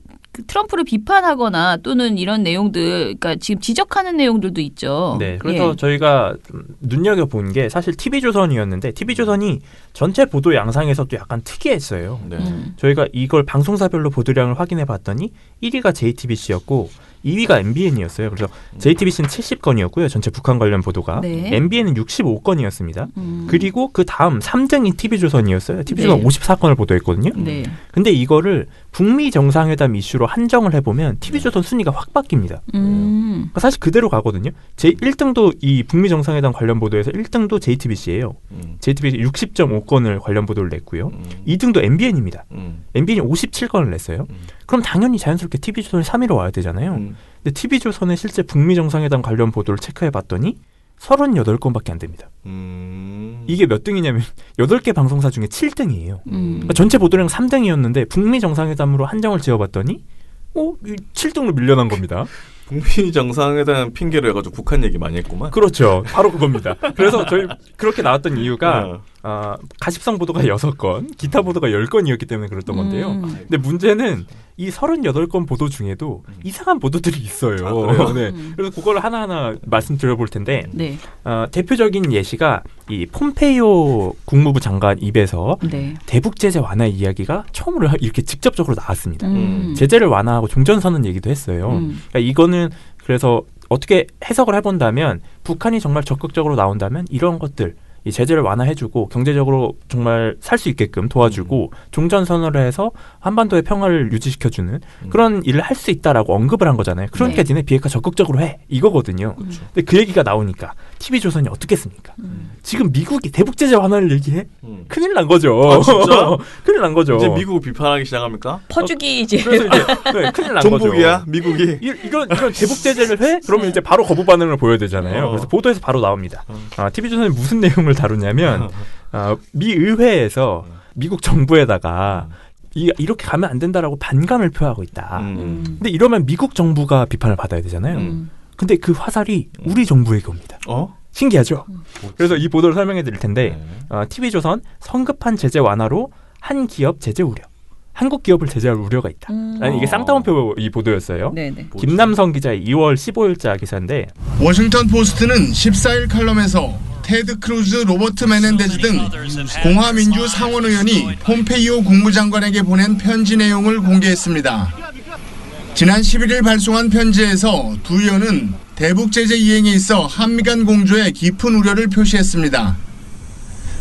트럼프를 비판하거나 또는 이런 내용들, 그러니까 지금 지적하는 내용들도 있죠. 네, 그래서 저희가 눈여겨본 게 사실 TV조선이었는데 TV조선이 전체 보도 양상에서도 약간 특이했어요. 네. 저희가 이걸 방송사별로 보도량을 확인해 봤더니 1위가 JTBC였고 2위가 MBN이었어요. 그래서 JTBC는 70건이었고요. 전체 북한 관련 보도가. 네. MBN은 65건이었습니다. 그리고 그 다음 3등이 TV조선이었어요. TV조선 네. 54건을 보도했거든요. 네. 근데 이거를 북미 정상회담 이슈로 한정을 해보면 TV조선 순위가 확 바뀝니다. 그러니까 사실 그대로 가거든요. 제 1등도 이 북미 정상회담 관련 보도에서 1등도 JTBC예요. JTBC 60.5건을 관련 보도를 냈고요. 2등도 MBN입니다. MBN이 57건을 냈어요. 그럼 당연히 자연스럽게 TV조선이 3위로 와야 되잖아요. 근데 TV조선의 실제 북미 정상회담 관련 보도를 체크해봤더니 38건밖에 안 됩니다. 이게 몇 등이냐면 8개 방송사 중에 7등이에요. 그러니까 전체 보도량 3등이었는데 북미 정상회담으로 한정을 지어봤더니 7등으로 밀려난 겁니다. 북미 정상회담 핑계로 해가지고 북한 얘기 많이 했구만. 그렇죠. 바로 그겁니다. 그래서 저희 그렇게 나왔던 이유가 가십성 보도가 6건, 기타 보도가 10건이었기 때문에 그랬던 건데요. 근데 문제는 이 38건 보도 중에도 이상한 보도들이 있어요. 네. 그래서 그걸 하나하나 말씀드려볼 텐데 네. 대표적인 예시가 이 폼페이오 국무부 장관 입에서 네. 대북 제재 완화 이야기가 처음으로 이렇게 직접적으로 나왔습니다. 음. 제재를 완화하고 종전선언 얘기도 했어요. 그러니까 이거는 그래서 어떻게 해석을 해본다면 북한이 정말 적극적으로 나온다면 이런 것들 이 제재를 완화해주고 경제적으로 정말 살 수 있게끔 도와주고 종전선언을 해서 한반도의 평화를 유지시켜주는 그런 일을 할 수 있다라고 언급을 한 거잖아요. 그러니까 니네 비핵화 적극적으로 해 이거거든요. 근데 그 얘기가 나오니까 TV조선이 어떻겠습니까? 지금 미국이 대북 제재 완화를 얘기해? 큰일 난 거죠. 아, 진짜? 큰일 난 거죠. 이제 미국을 비판하기 시작합니까? 퍼주기 이제. 그래서 이제 큰일 난 거죠. 종북이야 미국이. 이런 대북 제재를 해? 그러면 이제 바로 거부 반응을 보여야 되잖아요. 그래서 보도에서 바로 나옵니다. TV조선이 무슨 내용을 다루냐면 미 의회에서 미국 정부에다가 이렇게 가면 안 된다라고 반감을 표하고 있다. 근데 이러면 미국 정부가 비판을 받아야 되잖아요. 근데 그 화살이 우리 정부에게 옵니다. 신기하죠? 그래서 이 보도를 설명해 드릴 텐데 TV조선 성급한 제재 완화로 한 기업 제재 우려. 한국 기업을 제재할 우려가 있다. 아니, 이게 쌍따옴표 이 보도였어요. 네네. 김남성 기자의 2월 15일자 기사인데 워싱턴 포스트는 14일 칼럼에서 테드 크루즈, 로버트 메넨데즈 등 공화민주 상원의원이 폼페이오 국무장관에게 보낸 편지 내용을 공개했습니다. 지난 11일 발송한 편지에서 두 의원은 대북 제재 이행에 있어 한미 간 공조에 깊은 우려를 표시했습니다.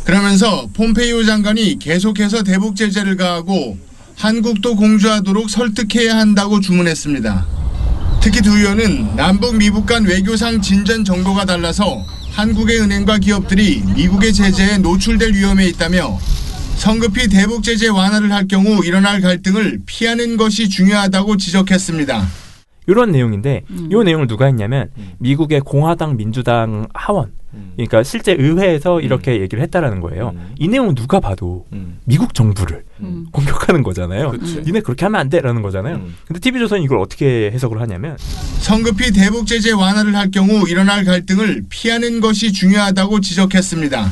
그러면서 폼페이오 장관이 계속해서 대북 제재를 가하고 한국도 공조하도록 설득해야 한다고 주문했습니다. 특히 두 의원은 남북 미북 간 외교상 진전 정도가 달라서 한국의 은행과 기업들이 미국의 제재에 노출될 위험에 있다며 성급히 대북 제재 완화를 할 경우 일어날 갈등을 피하는 것이 중요하다고 지적했습니다. 이런 내용인데 이 내용을 누가 했냐면 미국의 공화당 민주당 하원 그러니까 실제 의회에서 이렇게 얘기를 했다라는 거예요. 이 내용은 누가 봐도 미국 정부를 공격하는 거잖아요. 니네 그렇게 하면 안 돼라는 거잖아요. 근데 TV조선이 이걸 어떻게 해석을 하냐면 성급히 대북 제재 완화를 할 경우 일어날 갈등을 피하는 것이 중요하다고 지적했습니다.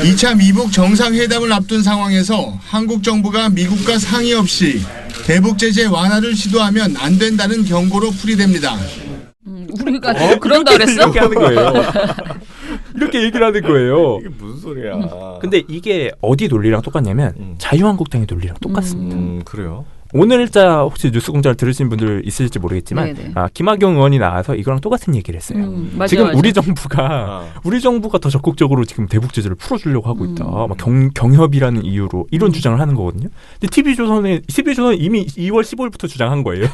2차 미북 정상회담을 앞둔 상황에서 한국 정부가 미국과 상의 없이 대북 제재 완화를 시도하면 안 된다는 경고로 풀이됩니다. 우리가 그런다 그랬어? 이렇게 하는 거예요. 이렇게 얘기를 하는 거예요. 이게 무슨 소리야? 근데 이게 어디 논리랑 똑같냐면 자유한국당의 논리랑 똑같습니다. 그래요? 오늘자 혹시 뉴스공장을 들으신 분들 있을지 모르겠지만 김학용 의원이 나와서 이거랑 똑같은 얘기를 했어요. 지금 우리 정부가 더 적극적으로 지금 대북 제재를 풀어주려고 하고 있다. 막 경협이라는 이유로 이런 주장을 하는 거거든요. 근데 TV조선은 이미 2월 15일부터 주장한 거예요.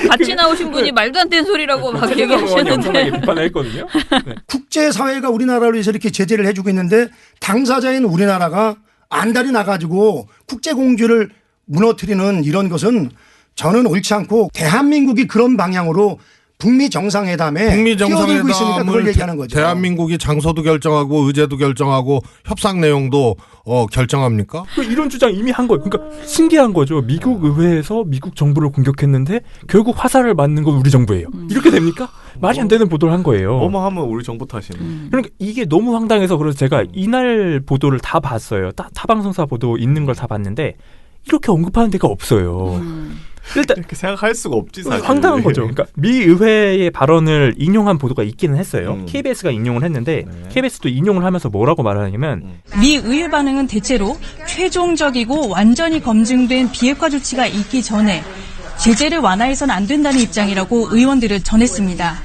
같이 나오신 분이 말도 안 되는 소리라고 막 얘기하셨는데 엄청나게 비판을 했거든요. 네. 국제사회가 우리나라를 위해서 이렇게 제재를 해주고 있는데 당사자인 우리나라가 안달이 나가지고 국제공조를 무너뜨리는 이런 것은 저는 옳지 않고 대한민국이 그런 방향으로 북미 정상회담에 끼어들고 있으니까 그걸 얘기하는 거죠. 대한민국이 장소도 결정하고 의제도 결정하고 협상 내용도 결정합니까? 이런 주장 이미 한 거예요. 그러니까 신기한 거죠. 미국 의회에서 미국 정부를 공격했는데 결국 화살을 맞는 건 우리 정부예요. 이렇게 됩니까? 말이 안 되는 보도를 한 거예요. 하면 우리 정부 탓이네. 그러니까 이게 너무 황당해서 그래서 제가 이날 보도를 다 봤어요. 타방송사 보도 있는 걸 다 봤는데 이렇게 언급하는 데가 없어요. 일단 이렇게 생각할 수가 없지 사실. 황당한 거죠. 그러니까 미 의회의 발언을 인용한 보도가 있기는 했어요. KBS가 인용을 했는데 KBS도 인용을 하면서 뭐라고 말하냐면 미 의회 반응은 대체로 최종적이고 완전히 검증된 비핵화 조치가 있기 전에 제재를 완화해서는 안 된다는 입장이라고 의원들을 전했습니다.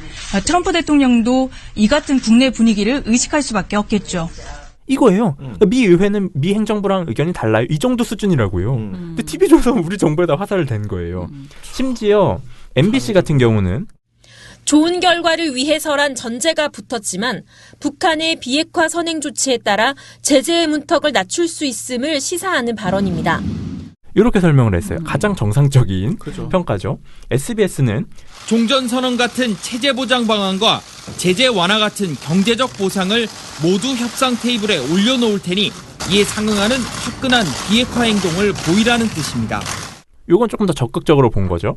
트럼프 대통령도 이 같은 국내 분위기를 의식할 수밖에 없겠죠. 이거예요. 그러니까 미 의회는 미 행정부랑 의견이 달라요. 이 정도 수준이라고요. 근데 TV조선 우리 정부에다 화살을 댄 거예요. 심지어 MBC 같은 경우는 좋은 결과를 위해서란 전제가 붙었지만 북한의 비핵화 선행 조치에 따라 제재의 문턱을 낮출 수 있음을 시사하는 발언입니다. 이렇게 설명을 했어요. 가장 정상적인 평가죠. SBS는 종전선언 같은 체제 보장 방안과 제재 완화 같은 경제적 보상을 모두 협상 테이블에 올려놓을 테니 이에 상응하는 화끈한 비핵화 행동을 보이라는 뜻입니다. 이건 조금 더 적극적으로 본 거죠.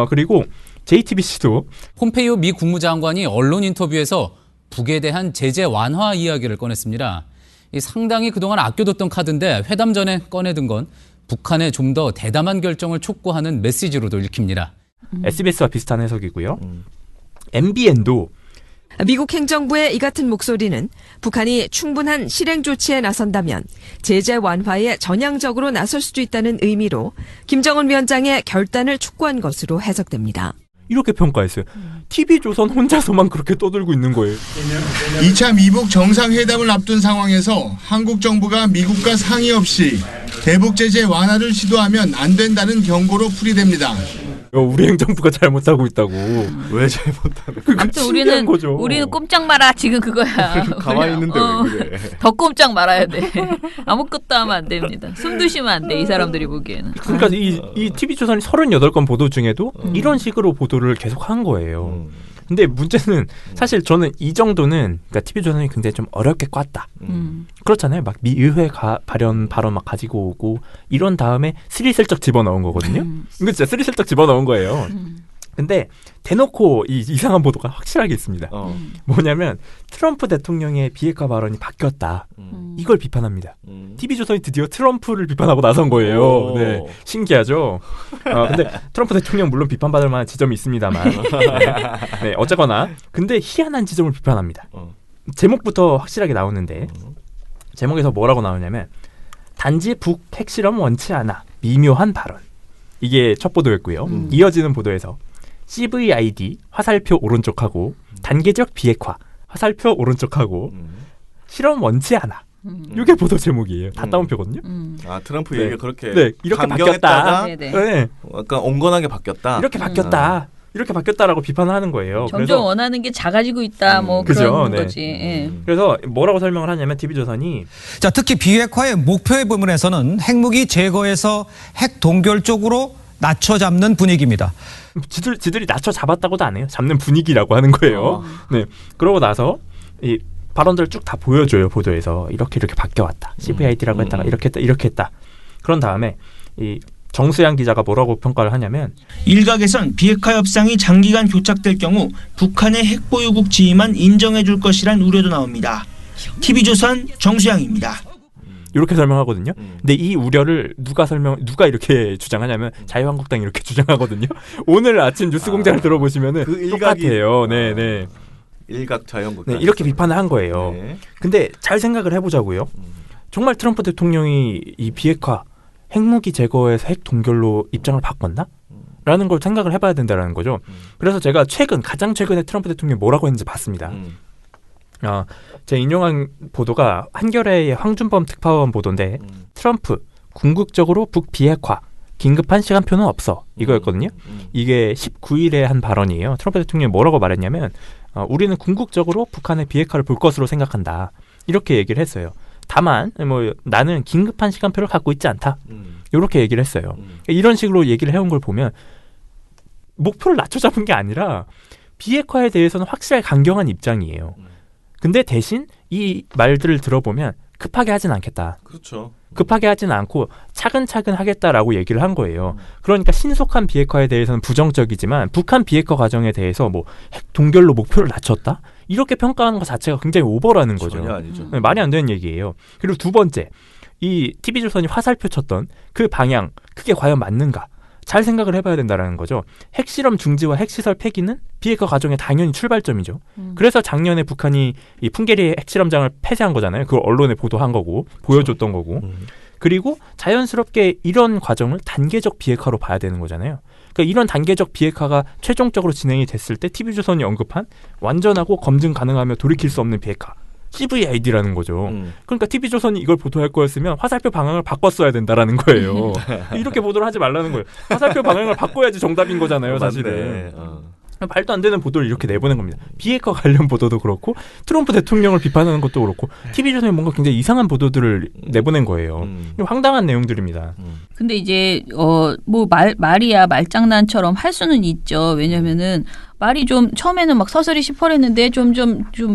그리고 JTBC도 폼페이오 미 국무장관이 언론 인터뷰에서 북에 대한 제재 완화 이야기를 꺼냈습니다. 이 상당히 그동안 아껴뒀던 카드인데 회담 전에 꺼내든 건 북한의 좀 더 대담한 결정을 촉구하는 메시지로도 읽힙니다. SBS와 비슷한 해석이고요. MBN도 미국 행정부의 이 같은 목소리는 북한이 충분한 실행 조치에 나선다면 제재 완화에 전향적으로 나설 수도 있다는 의미로 김정은 위원장의 결단을 촉구한 것으로 해석됩니다. 이렇게 평가했어요. TV조선 혼자서만 그렇게 떠들고 있는 거예요. 2차 미북 정상회담을 앞둔 상황에서 한국 정부가 미국과 상의 없이 대북 제재 완화를 시도하면 안 된다는 경고로 풀이됩니다. 우리 행정부가 잘못하고 있다고. 왜 잘못하는? 아무튼 우리는 꼼짝 마라 지금 그거야. 가만히 있는데 왜 그래? 더 꼼짝 말아야 돼. 아무것도 하면 안 됩니다. 숨 드시면 안 돼. 이 사람들이 보기에는. 그러니까 이 TV조선이 38건 보도 중에도 이런 식으로 보도를 계속 한 거예요. 근데 문제는 사실 저는 이 정도는 그러니까 TV조선이 굉장히 좀 어렵게 꿨다. 그렇잖아요. 막 미의회 발언 막 가지고 오고 이런 다음에 스리슬쩍 집어넣은 거거든요. 이거 진짜 스리슬쩍 집어넣은 거예요. 근데 대놓고 이 이상한 보도가 확실하게 있습니다. 뭐냐면 트럼프 대통령의 비핵화 발언이 바뀌었다. 이걸 비판합니다. TV조선이 드디어 트럼프를 비판하고 나선 거예요. 네, 신기하죠? 근데 트럼프 대통령 물론 비판받을 만한 지점이 있습니다만 네, 어쨌거나 근데 희한한 지점을 비판합니다. 제목부터 확실하게 나오는데 제목에서 뭐라고 나오냐면 단지 북 핵실험 원치 않아 미묘한 발언. 이게 첫 보도였고요. 이어지는 보도에서 CVID 화살표 오른쪽하고 단계적 비핵화 화살표 오른쪽하고 실험 원치 않아. 이게 보도 제목이에요. 다 따옴표거든요. 아 트럼프 네. 얘기가 그렇게 네, 이렇게 바뀌었다. 네. 약간 온건하게 바뀌었다. 이렇게 바뀌었다. 이렇게 바뀌었다라고 비판을 하는 거예요. 점점 그래서, 원하는 게 작아지고 있다. 뭐 그죠? 그런 네. 거지. 예. 그래서 뭐라고 설명을 하냐면 TV조선이 자, 특히 비핵화의 목표의 부분에서는 핵무기 제거에서 핵 동결 쪽으로 낮춰 잡는 분위기입니다. 지들이 낮춰 잡았다고도 안 해요. 잡는 분위기라고 하는 거예요. 네. 그러고 나서 이 발언들 쭉 다 보여줘요. 보도에서 이렇게 바뀌어왔다. CVID라고 했다가 이렇게 했다. 그런 다음에 이 정수양 기자가 뭐라고 평가를 하냐면 일각에선 비핵화 협상이 장기간 교착될 경우 북한의 핵보유국 지위만 인정해 줄 것이란 우려도 나옵니다. TV조선 정수양입니다. 이렇게 설명하거든요. 근데 이 우려를 누가 이렇게 주장하냐면 자유한국당이 이렇게 주장하거든요. 오늘 아침 뉴스공장을 들어보시면은 그 똑같아요. 네. 일각 자유한국당. 네, 이렇게 비판을 한 거예요. 네. 근데 잘 생각을 해보자고요. 정말 트럼프 대통령이 이 비핵화 핵무기 제거에서 핵 동결로 입장을 바꿨나? 라는 걸 생각을 해봐야 된다는 거죠. 그래서 제가 가장 최근에 트럼프 대통령이 뭐라고 했는지 봤습니다. 제가 인용한 보도가 한겨레의 황준범 특파원 보도인데 트럼프 궁극적으로 북 비핵화 긴급한 시간표는 없어 이거였거든요. 이게 19일에 한 발언이에요. 트럼프 대통령이 뭐라고 말했냐면 우리는 궁극적으로 북한의 비핵화를 볼 것으로 생각한다. 이렇게 얘기를 했어요. 다만 나는 긴급한 시간표를 갖고 있지 않다. 이렇게 얘기를 했어요. 이런 식으로 얘기를 해온 걸 보면 목표를 낮춰 잡은 게 아니라 비핵화에 대해서는 확실하게 강경한 입장이에요. 근데 대신 이 말들을 들어보면 급하게 하진 않겠다. 그렇죠. 급하게 하진 않고 차근차근 하겠다라고 얘기를 한 거예요. 그러니까 신속한 비핵화에 대해서는 부정적이지만 북한 비핵화 과정에 대해서 핵 동결로 목표를 낮췄다? 이렇게 평가하는 것 자체가 굉장히 오버라는 거죠. 전혀 아니죠. 네, 말이 안 되는 얘기예요. 그리고 두 번째, 이 TV조선이 화살표 쳤던 그 방향, 그게 과연 맞는가? 잘 생각을 해봐야 된다는 거죠. 핵실험 중지와 핵시설 폐기는 비핵화 과정의 당연히 출발점이죠. 그래서 작년에 북한이 이 풍계리 핵실험장을 폐쇄한 거잖아요. 그걸 언론에 보도한 거고 보여줬던 거고. 그리고 자연스럽게 이런 과정을 단계적 비핵화로 봐야 되는 거잖아요. 그러니까 이런 단계적 비핵화가 최종적으로 진행이 됐을 때 TV조선이 언급한 완전하고 검증 가능하며 돌이킬 수 없는 비핵화. CVID라는 거죠. 그러니까 TV조선이 이걸 보도할 거였으면 화살표 방향을 바꿨어야 된다라는 거예요. 이렇게 보도를 하지 말라는 거예요. 화살표 방향을 바꿔야지 정답인 거잖아요, 사실은. 말도 안 되는 보도를 이렇게 내보낸 겁니다. 비핵화 관련 보도도 그렇고 트럼프 대통령을 비판하는 것도 그렇고 TV조선이 뭔가 굉장히 이상한 보도들을 내보낸 거예요. 황당한 내용들입니다. 근데 이제 말이야 말장난처럼 할 수는 있죠. 왜냐면은 말이 좀 처음에는 막 서슬이 시퍼랬는데 좀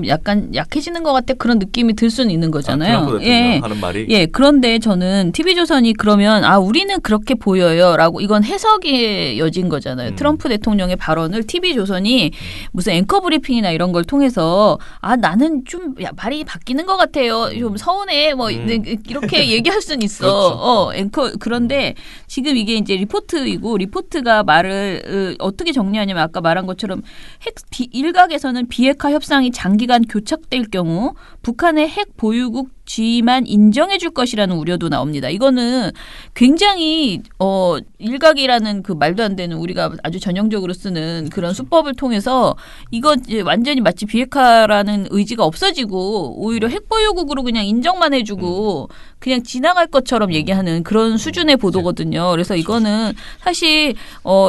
약간 약해지는 것 같아 그런 느낌이 들 수는 있는 거잖아요. 하는 말이. 예. 그런데 저는 TV조선이 그러면 우리는 그렇게 보여요라고 이건 해석의 여지인 거잖아요. 트럼프 대통령의 발언을 TV조선이 무슨 앵커 브리핑이나 이런 걸 통해서 나는 좀 말이 바뀌는 것 같아요. 좀 서운해 이렇게 얘기할 수는 있어. 그렇죠. 앵커 그런데 지금 이게 이제 리포트이고 리포트가 말을 어떻게 정리하냐면 아까 말한 것처럼 일각에서는 비핵화 협상이 장기간 교착될 경우 북한의 핵 보유국 지위만 인정해 줄 것이라는 우려도 나옵니다. 이거는 굉장히 일각이라는 그 말도 안 되는 우리가 아주 전형적으로 쓰는 그런 수법을 통해서 이거 이제 완전히 마치 비핵화라는 의지가 없어지고 오히려 핵 보유국으로 그냥 인정만 해주고 그냥 지나갈 것처럼 얘기하는 그런 수준의 보도거든요. 그래서 이거는 사실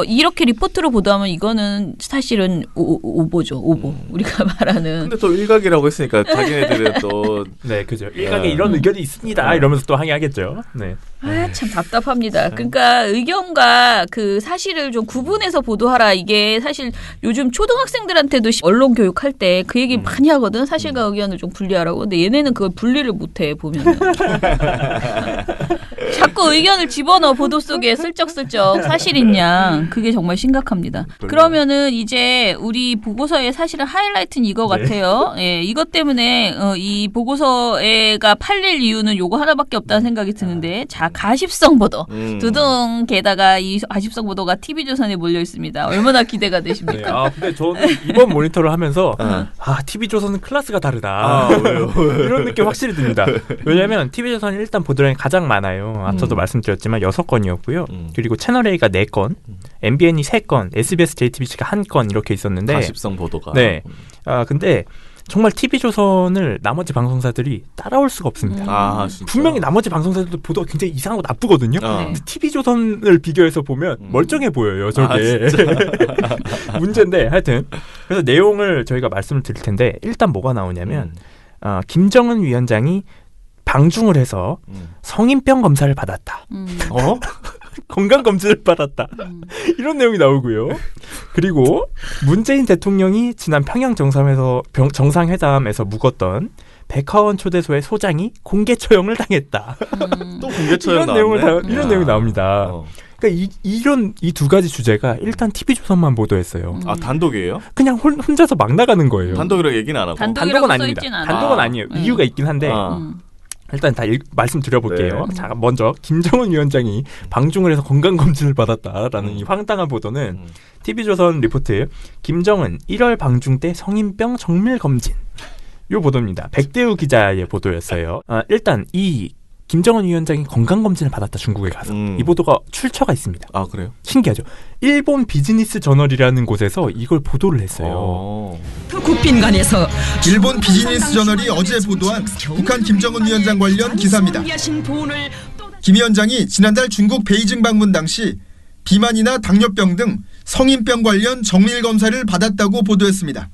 이렇게 리포트로 보도하면 이거는 사실은 오보죠. 오보. 우리가 말하는. 근데 또 일각이라고 했으니까 자기네들은 또 네, 그죠. 일각에 이런 의견이 있습니다. 이러면서 또 항의하겠죠. 네. 참 답답합니다. 그러니까 의견과 그 사실을 좀 구분해서 보도하라. 이게 사실 요즘 초등학생들한테도 언론 교육할 때 그 얘기 많이 하거든. 사실과 의견을 좀 분리하라고. 근데 얘네는 그걸 분리를 못해 보면은. 자꾸 의견을 집어넣어 보도 속에 슬쩍슬쩍 사실 있냐. 그게 정말 심각합니다. 그러면은 이제 우리 보고서의 사실은 하이라이트는 이거 같아요. 예, 이것 때문에 이 보고서가 팔릴 이유는 요거 하나밖에 없다는 생각이 드는데, 자, 가십성 보도. 두둥 게다가 이 가십성 보도가 TV조선에 몰려 있습니다. 얼마나 기대가 되십니까? 네, 아, 근데 저는 이번 모니터를 하면서 TV조선은 클래스가 다르다. 왜요? 이런 느낌 확실히 듭니다. 왜냐하면 TV조선이 일단 보도량이 가장 많아요. 앞서도 말씀드렸지만 6건이었고요. 그리고 채널A가 4건, MBN이 3건, SBS, JTBC가 1건 이렇게 있었는데 가십성 보도가. 네. 근데 정말 TV조선을 나머지 방송사들이 따라올 수가 없습니다. 분명히 나머지 방송사들도 보도가 굉장히 이상하고 나쁘거든요. 근데 TV조선을 비교해서 보면 멀쩡해 보여요. 저게. 문제인데 하여튼 그래서 내용을 저희가 말씀을 드릴 텐데, 일단 뭐가 나오냐면 김정은 위원장이 방중을 해서 성인병 검사를 받았다. 건강검진을 받았다. 이런 내용이 나오고요. 그리고 문재인 대통령이 지난 평양 정상회담에서 묵었던 백화원 초대소의 소장이 공개 처형을 당했다. 또 공개 처형 이런 내용이 나옵니다. 그러니까 이런 이 두 가지 주제가 일단 TV조선만 보도했어요. 단독이에요? 그냥 혼자서 막 나가는 거예요. 단독이라고 얘기는 안 하고. 단독은 아닙니다. 단독은 아니에요. 이유가 있긴 한데 일단 다 말씀드려볼게요. 네. 자, 먼저 김정은 위원장이 방중을 해서 건강검진을 받았다라는 이 황당한 보도는 TV조선 리포트 김정은 1월 방중 때 성인병 정밀검진, 요 보도입니다. 백대우 기자의 보도였어요. 일단 이 김정은 위원장이 건강검진을 받았다, 중국에 가서. 이 보도가 출처가 있습니다. 아, 그래요? 신기하죠. 일본 비즈니스 저널이라는 곳에서 이걸 보도를 했어요. 국빈관에서 일본 비즈니스 저널이 어제 보도한 북한 김정은 위원장 관련 기사입니다. 김 위원장이 지난달 중국 베이징 방문 당시 비만이나 당뇨병 등 성인병 관련 정밀 검사를 받았다고 보도했습니다.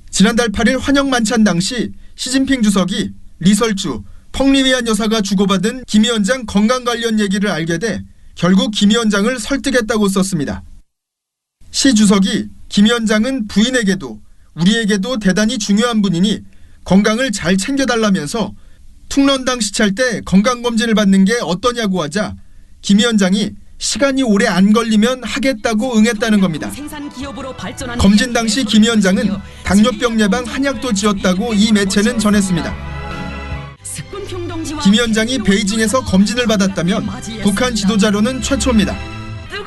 지난달 8일 환영 만찬 당시 시진핑 주석이 리설주, 펑리위안 여사가 주고받은 김 위원장 건강 관련 얘기를 알게 돼 결국 김 위원장을 설득했다고 썼습니다. 시 주석이 김 위원장은 부인에게도 우리에게도 대단히 중요한 분이니 건강을 잘 챙겨달라면서 퉁런당 시찰 때 건강검진을 받는 게 어떠냐고 하자 김 위원장이 시간이 오래 안 걸리면 하겠다고 응했다는 겁니다. 검진 당시 김 위원장은 당뇨병 예방 한약도 지었다고 이 매체는 전했습니다. 김 위원장이 베이징에서 검진을 받았다면 북한 지도자로는 최초입니다.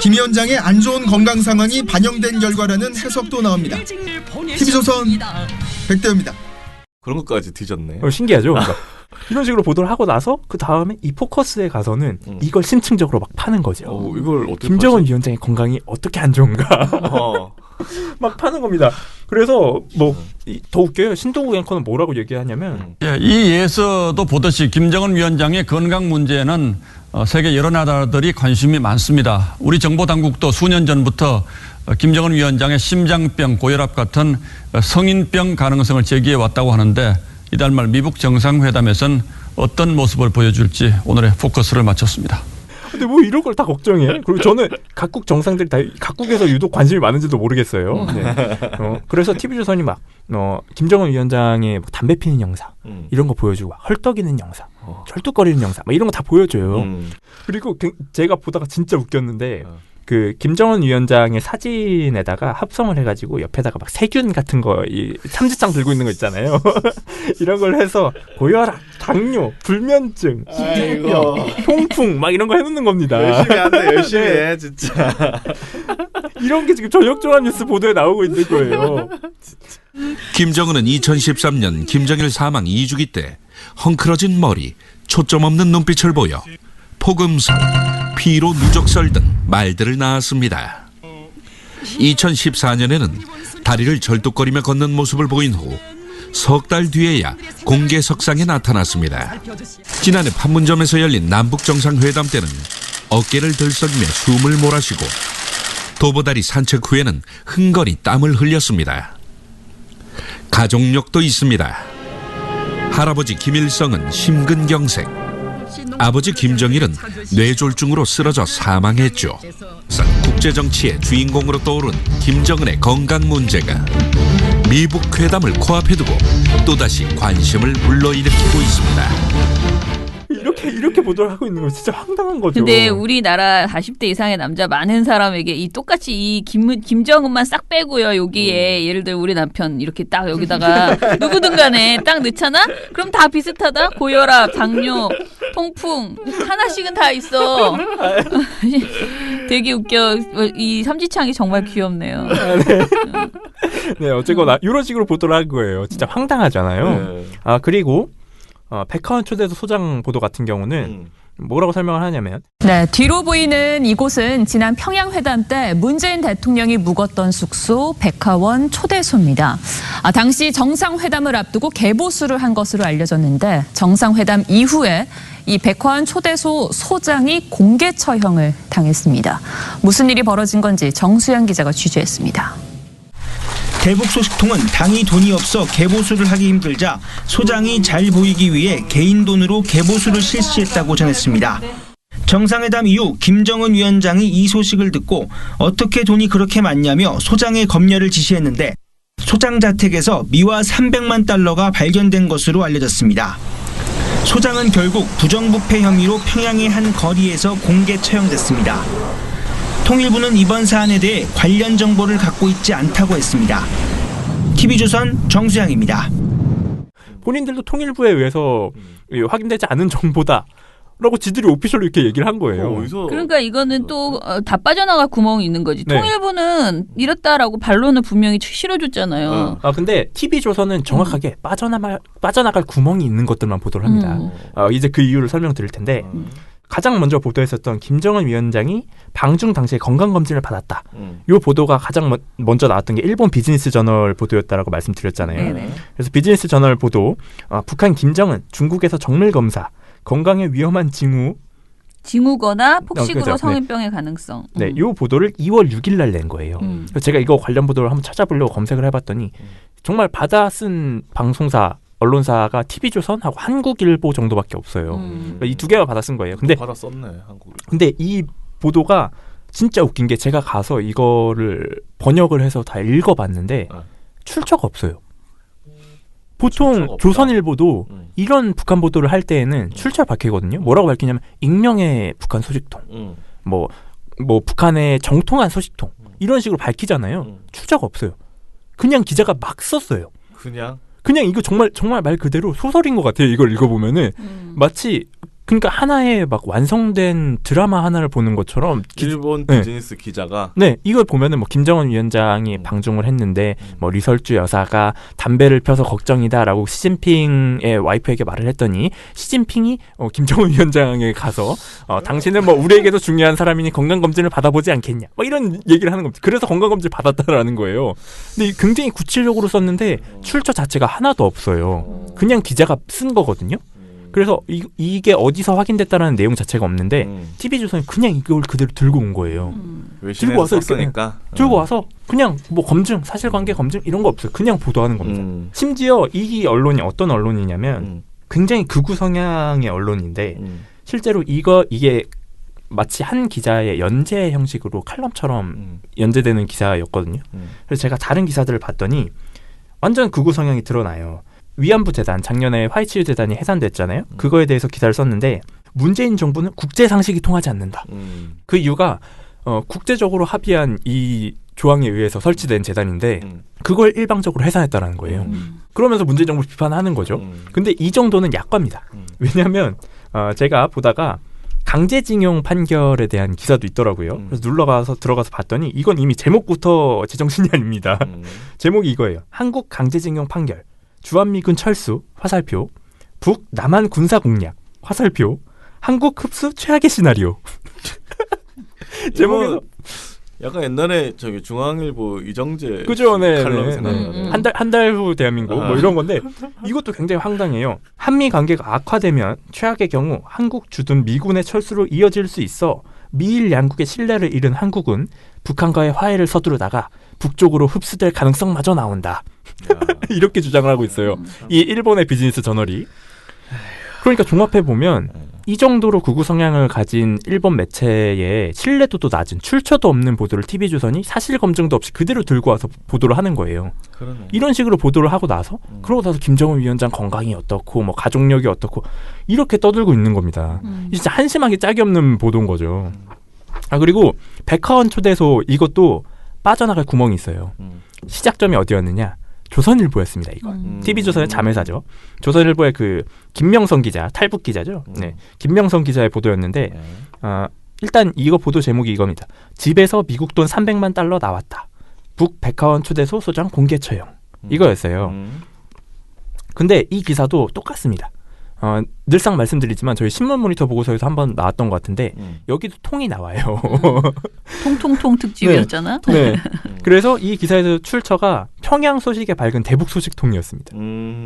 김 위원장의 안 좋은 건강 상황이 반영된 결과라는 해석도 나옵니다. TV조선 백대우입니다. 그런 것까지 뒤졌네. 신기하죠? 그러니까 이런 식으로 보도를 하고 나서 그 다음에 이 포커스에 가서는 이걸 심층적으로 막 파는 거죠. 이걸 어떻게 김정은 위원장의 건강이 어떻게 안 좋은가 막 파는 겁니다. 그래서 뭐 더 웃겨요. 신동국 앵커는 뭐라고 얘기하냐면 이 예에서도 보듯이 김정은 위원장의 건강 문제는 세계 여러 나라들이 관심이 많습니다. 우리 정보 당국도 수년 전부터 김정은 위원장의 심장병, 고혈압 같은 성인병 가능성을 제기해 왔다고 하는데 이달 말 미국 정상회담에선 어떤 모습을 보여줄지 오늘의 포커스를 맞췄습니다. 근데 뭐 이런 걸 다 걱정해. 그리고 저는 각국 정상들이 다 각국에서 유독 관심이 많은지도 모르겠어요. 네. 그래서 TV조선이 막 김정은 위원장의 뭐 담배 피는 영상 이런 거 보여주고 헐떡이는 영상, 절뚝거리는 영상 막 이런 거 다 보여줘요. 그리고 제가 보다가 진짜 웃겼는데 그 김정은 위원장의 사진에다가 합성을 해가지고 옆에다가 막 세균 같은 거 이 참지창 들고 있는 거 있잖아요. 이런 걸 해서 고혈압, 당뇨, 불면증, 통풍 막 이런 거 해놓는 겁니다. 열심히 한다, 열심히 해 진짜. 이런 게 지금 저녁종합뉴스 보도에 나오고 있는 거예요. 김정은은 2013년 김정일 사망 2주기 때 헝클어진 머리, 초점 없는 눈빛을 보여 폭음설, 피로 누적설 등 말들을 낳았습니다. 2014년에는 다리를 절뚝거리며 걷는 모습을 보인 후 석 달 뒤에야 공개석상에 나타났습니다. 지난해 판문점에서 열린 남북정상회담 때는 어깨를 들썩이며 숨을 몰아쉬고 도보다리 산책 후에는 흥건히 땀을 흘렸습니다. 가족력도 있습니다. 할아버지 김일성은 심근경색, 아버지 김정일은 뇌졸중으로 쓰러져 사망했죠. 국제정치의 주인공으로 떠오른 김정은의 건강 문제가 미북 회담을 코앞에 두고 또다시 관심을 불러일으키고 있습니다. 이렇게 보도를 하고 있는 건 진짜 황당한 거죠. 근데 우리나라 40대 이상의 남자 많은 사람에게 이 똑같이 이 김정은만 싹 빼고요. 여기에 예를 들어 우리 남편 이렇게 딱 여기다가 누구든 간에 딱 넣잖아? 그럼 다 비슷하다? 고혈압, 당뇨, 통풍 하나씩은 다 있어. 되게 웃겨. 이 삼지창이 정말 귀엽네요. 네, 어쨌거나 이런 식으로 보도를 한 거예요. 진짜 황당하잖아요. 네. 아, 그리고 백화원 초대소 소장 보도 같은 경우는 뭐라고 설명을 하냐면 네, 뒤로 보이는 이곳은 지난 평양회담 때 문재인 대통령이 묵었던 숙소 백화원 초대소입니다. 당시 정상회담을 앞두고 개보수를 한 것으로 알려졌는데 정상회담 이후에 이 백화원 초대소 소장이 공개 처형을 당했습니다. 무슨 일이 벌어진 건지 정수영 기자가 취재했습니다. 대북 소식통은 당이 돈이 없어 개보수를 하기 힘들자 소장이 잘 보이기 위해 개인 돈으로 개보수를 실시했다고 전했습니다. 정상회담 이후 김정은 위원장이 이 소식을 듣고 어떻게 돈이 그렇게 많냐며 소장의 검열을 지시했는데 소장 자택에서 미화 300만 달러가 발견된 것으로 알려졌습니다. 소장은 결국 부정부패 혐의로 평양의 한 거리에서 공개 처형됐습니다. 통일부는 이번 사안에 대해 관련 정보를 갖고 있지 않다고 했습니다. TV조선 정수양입니다. 본인들도 통일부에 의해서 확인되지 않은 정보다 라고 지들이 오피셜로 이렇게 얘기를 한 거예요. 그러니까 이거는 또 다 빠져나갈 구멍이 있는 거지. 네. 통일부는 이렇다라고 반론을 분명히 실어줬잖아요. 근데 TV조선은 정확하게 빠져나갈 구멍이 있는 것들만 보도를 합니다. 이제 그 이유를 설명드릴 텐데 가장 먼저 보도했었던 김정은 위원장이 방중 당시에 건강검진을 받았다. 이 보도가 가장 먼저 나왔던 게 일본 비즈니스 저널 보도였다라고 말씀드렸잖아요. 네네. 그래서 비즈니스 저널 보도 북한 김정은 중국에서 정밀 검사 건강에 위험한 징후거나 폭식으로 그렇죠. 성인병의 가능성. 네, 이 보도를 2월 6일 날 낸 거예요. 그래서 제가 이거 관련 보도를 한번 찾아보려고 검색을 해봤더니 정말 받아 쓴 방송사 언론사가 TV조선하고 한국일보 정도밖에 없어요. 그러니까 이 두 개가 받아 쓴 거예요. 근데 받아 썼네, 한국일보. 근데 이 보도가 진짜 웃긴 게 제가 가서 이거를 번역을 해서 다 읽어봤는데 출처가 없어요. 보통 조선일보도 이런 북한 보도를 할 때에는 출처를 밝히거든요. 뭐라고 밝히냐면 익명의 북한 소식통, 뭐 북한의 정통한 소식통 이런 식으로 밝히잖아요. 출처가 없어요. 그냥 기자가 막 썼어요. 그냥 이거 정말 말 그대로 소설인 것 같아요. 이걸 읽어보면은 마치 그러니까 하나의 막 완성된 드라마 하나를 보는 것처럼 일본 비즈니스 기자가 이걸 보면은 뭐 김정은 위원장이 방중을 했는데 뭐 리설주 여사가 담배를 펴서 걱정이다라고 시진핑의 와이프에게 말을 했더니 시진핑이 김정은 위원장에 가서 당신은 뭐 우리에게도 중요한 사람이니 건강검진을 받아보지 않겠냐 뭐 이런 얘기를 하는 겁니다. 그래서 건강검진을 받았다라는 거예요. 근데 굉장히 구체적으로 썼는데 출처 자체가 하나도 없어요. 그냥 기자가 쓴 거거든요. 그래서 이게 어디서 확인됐다라는 내용 자체가 없는데 TV조선이 그냥 이걸 그대로 들고 온 거예요. 들고 와서 썼으니까. 들고 와서 그냥 뭐 검증, 사실관계 검증 이런 거 없어요. 그냥 보도하는 겁니다. 심지어 이 언론이 어떤 언론이냐면 굉장히 극우 성향의 언론인데 실제로 이게 마치 한 기자의 연재 형식으로 칼럼처럼 연재되는 기사였거든요. 그래서 제가 다른 기사들을 봤더니 완전 극우 성향이 드러나요. 위안부 재단, 작년에 화이치유 재단이 해산됐잖아요. 그거에 대해서 기사를 썼는데 문재인 정부는 국제 상식이 통하지 않는다. 그 이유가 국제적으로 합의한 이 조항에 의해서 설치된 재단인데 그걸 일방적으로 해산했다라는 거예요. 그러면서 문재인 정부 비판하는 거죠. 근데 이 정도는 약과입니다. 왜냐하면 제가 보다가 강제징용 판결에 대한 기사도 있더라고요. 그래서 들어가서 봤더니 이건 이미 제목부터 제정신이 아닙니다. 제목이 이거예요. 한국 강제징용 판결. 주한미군 철수, 화살표, 북, 남한 군사 공략, 화살표, 한국 흡수 최악의 시나리오. 제목에서 약간 옛날에 저기 중앙일보 이정재 그죠, 칼럼 생각나요. 한 달 후 대한민국 뭐 이런 건데 이것도 굉장히 황당해요. 한미 관계가 악화되면 최악의 경우 한국 주둔 미군의 철수로 이어질 수 있어 미일 양국의 신뢰를 잃은 한국은 북한과의 화해를 서두르다가 북쪽으로 흡수될 가능성마저 나온다. 이렇게 주장을 하고 있어요. 이 일본의 비즈니스 저널이. 그러니까 종합해 보면 이 정도로 극우 성향을 가진 일본 매체에 신뢰도도 낮은 출처도 없는 보도를 TV조선이 사실 검증도 없이 그대로 들고 와서 보도를 하는 거예요. 그러네. 이런 식으로 보도를 하고 나서 그러고 나서 김정은 위원장 건강이 어떻고 뭐 가족력이 어떻고 이렇게 떠들고 있는 겁니다. 진짜 한심하게 짝이 없는 보도인 거죠. 그리고 백화원 초대소 이것도 빠져나갈 구멍이 있어요. 시작점이 어디였느냐? 조선일보였습니다. 이건 TV조선의 자매사죠. 조선일보의 그 김명성 기자, 탈북 기자죠. 네, 김명성 기자의 보도였는데 일단 이거 보도 제목이 이겁니다. 집에서 미국 돈 300만 달러 나왔다. 북 백화원 초대소 소장 공개 처형. 이거였어요. 근데 이 기사도 똑같습니다. 늘상 말씀드리지만 저희 신문 모니터 보고서에서 한번 나왔던 것 같은데 여기도 통이 나와요. 통통통 특집이었잖아. 네. 네. 그래서 이 기사에서 출처가 평양 소식에 밝은 대북 소식통이었습니다.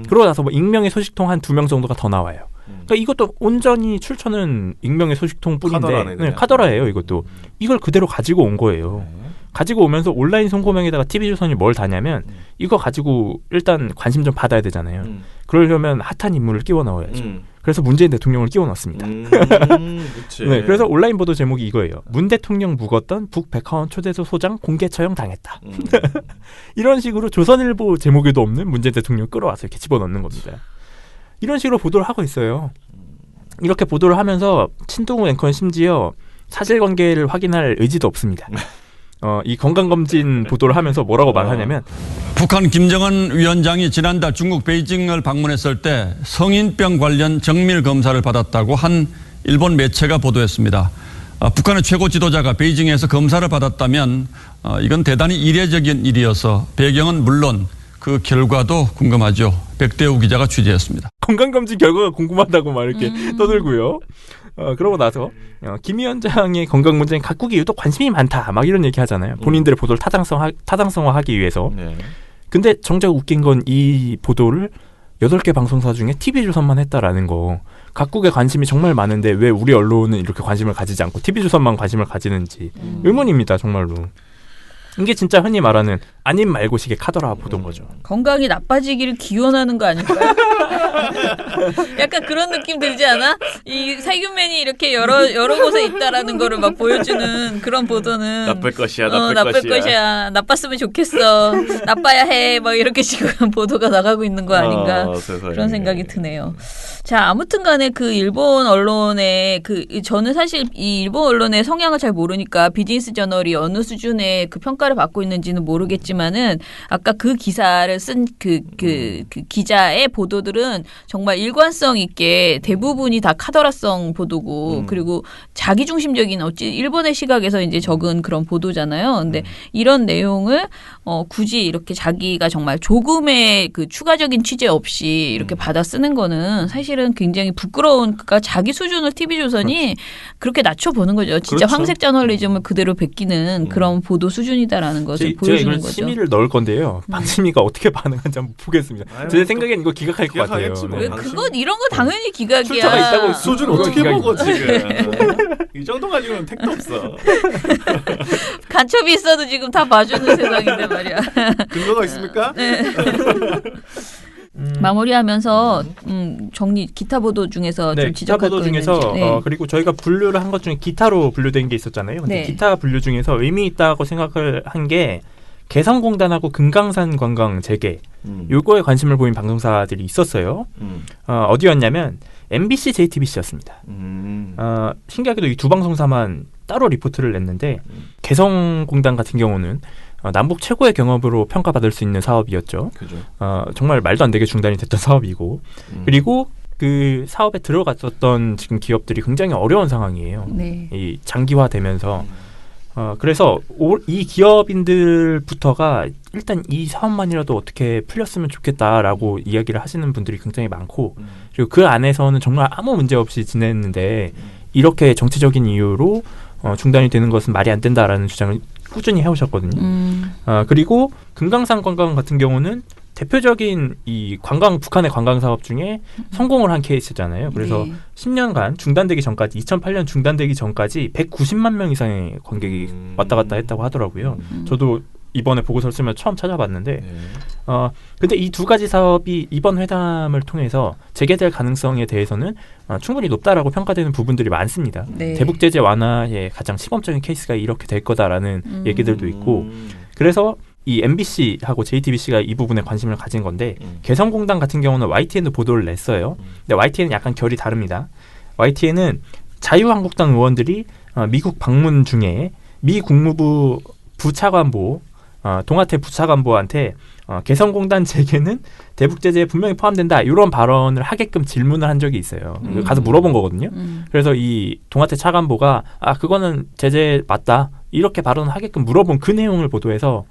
그러고 나서 뭐 익명의 소식통 한 2명 정도가 더 나와요. 그러니까 이것도 온전히 출처는 익명의 소식통뿐인데 네, 카더라예요. 이것도 이걸 그대로 가지고 온 거예요. 가지고 오면서 온라인 송고명에다가 TV조선이 뭘 다냐면 이거 가지고 일단 관심 좀 받아야 되잖아요. 그러려면 핫한 인물을 끼워 넣어야죠. 그래서 문재인 대통령을 끼워 넣습니다. 네, 그래서 온라인 보도 제목이 이거예요. 문 대통령 묵었던 북 백화원 초대소 소장 공개 처형 당했다. 이런 식으로 조선일보 제목에도 없는 문재인 대통령 끌어와서 이렇게 집어넣는 겁니다. 이런 식으로 보도를 하고 있어요. 이렇게 보도를 하면서 친동우 앵커는 심지어 사실관계를 확인할 의지도 없습니다. 이 건강검진 보도를 하면서 뭐라고 말하냐면 북한 김정은 위원장이 지난달 중국 베이징을 방문했을 때 성인병 관련 정밀 검사를 받았다고 한 일본 매체가 보도했습니다. 북한의 최고 지도자가 베이징에서 검사를 받았다면 이건 대단히 이례적인 일이어서 배경은 물론 그 결과도 궁금하죠. 백대우 기자가 취재했습니다. 건강검진 결과가 궁금하다고 막 이렇게 떠들고요. 그러고 나서 김 위원장의 건강 문제는 각국이 유독 관심이 많다. 막 이런 얘기 하잖아요. 본인들의 보도를 타당성화하기 위해서. 네. 근데 정작 웃긴 건 이 보도를 8개 방송사 중에 TV조선만 했다라는 거. 각국의 관심이 정말 많은데 왜 우리 언론은 이렇게 관심을 가지지 않고 TV조선만 관심을 가지는지 의문입니다. 정말로. 이게 진짜 흔히 말하는 아님 말고식의 카더라 보던 거죠. 건강이 나빠지기를 기원하는 거 아닐까요? 약간 그런 느낌 들지 않아? 이 살균맨이 이렇게 여러 곳에 있다라는 거를 막 보여주는 그런 보도는 나쁠 것이야. 나쁠 것이야. 나빴으면 좋겠어. 나빠야 해. 막 이렇게 지금 보도가 나가고 있는 거 아닌가? 그런 생각이 드네요. 자, 아무튼 간에 그 일본 언론의 저는 사실 이 일본 언론의 성향을 잘 모르니까 비즈니스 저널이 어느 수준의 그 평가를 받고 있는지는 모르겠지만은 아까 그 기사를 쓴 그 기자의 보도들은 정말 일관성 있게 대부분이 다 카더라성 보도고 그리고 자기중심적인 일본의 시각에서 이제 적은 그런 보도잖아요. 근데 이런 내용을 굳이 이렇게 자기가 정말 조금의 그 추가적인 취재 없이 이렇게 받아 쓰는 거는 사실은 굉장히 부끄러운 그러니까 자기 수준을 TV조선이 그렇게 낮춰보는 거죠. 진짜 그렇죠. 황색 저널리즘을 그대로 베끼는 그런 보도 수준이다라는 것을 보여주는 거죠. 제가 심의를 넣을 건데요. 방심이가 어떻게 반응하는지 한번 보겠습니다. 제 생각엔 이거 기각할 것 같아요. 왜 그건 이런 거 당연히 기각이야. 출처가 있다고 수준 어떻게 보고 지금. 이 정도 가지고는 택도 없어. 간첩이 있어도 지금 다 봐주는 세상인데 말이야. 근거가 있습니까? 네. 마무리하면서 기타 보도 중에서 좀 지적할 거 있는지. 기타 보도 중에서 네. 그리고 저희가 분류를 한 것 중에 기타로 분류된 게 있었잖아요. 근데 네. 기타 분류 중에서 의미 있다고 생각을 한 게 개성공단하고 금강산 관광 재개 요거에 관심을 보인 방송사들이 있었어요. 어디였냐면 MBC, JTBC였습니다. 신기하게도 이 두 방송사만 따로 리포트를 냈는데 개성공단 같은 경우는 남북 최고의 경험으로 평가받을 수 있는 사업이었죠. 그죠. 정말 말도 안 되게 중단이 됐던 사업이고 그리고 그 사업에 들어갔었던 지금 기업들이 굉장히 어려운 상황이에요. 네. 이 장기화되면서 그래서 이 기업인들부터가 일단 이 사업만이라도 어떻게 풀렸으면 좋겠다라고 이야기를 하시는 분들이 굉장히 많고 그리고 그 안에서는 정말 아무 문제 없이 지냈는데 이렇게 정치적인 이유로 중단이 되는 것은 말이 안 된다라는 주장을 꾸준히 해오셨거든요. 그리고 금강산 관광 같은 경우는 대표적인 이 북한의 관광 사업 중에 성공을 한 케이스잖아요. 그래서 네. 10년간 중단되기 전까지 2008년 중단되기 전까지 190만 명 이상의 관객이 왔다 갔다 했다고 하더라고요. 저도 이번에 보고서를 쓰면 처음 찾아봤는데 근데 이 두 가지 사업이 이번 회담을 통해서 재개될 가능성에 대해서는 충분히 높다라고 평가되는 부분들이 많습니다. 네. 대북 제재 완화의 가장 시범적인 케이스가 이렇게 될 거다라는 얘기들도 있고 그래서 이 MBC하고 JTBC가 이 부분에 관심을 가진 건데 개성공단 같은 경우는 YTN도 보도를 냈어요. 근데 YTN은 약간 결이 다릅니다. YTN은 자유한국당 의원들이 미국 방문 중에 미 국무부 부차관보 동아태 부차관보한테 개성공단 재개는 대북 제재에 분명히 포함된다 이런 발언을 하게끔 질문을 한 적이 있어요. 가서 물어본 거거든요. 그래서 이 동아태 차관보가 그거는 제재 맞다 이렇게 발언을 하게끔 물어본 그 내용을 보도해서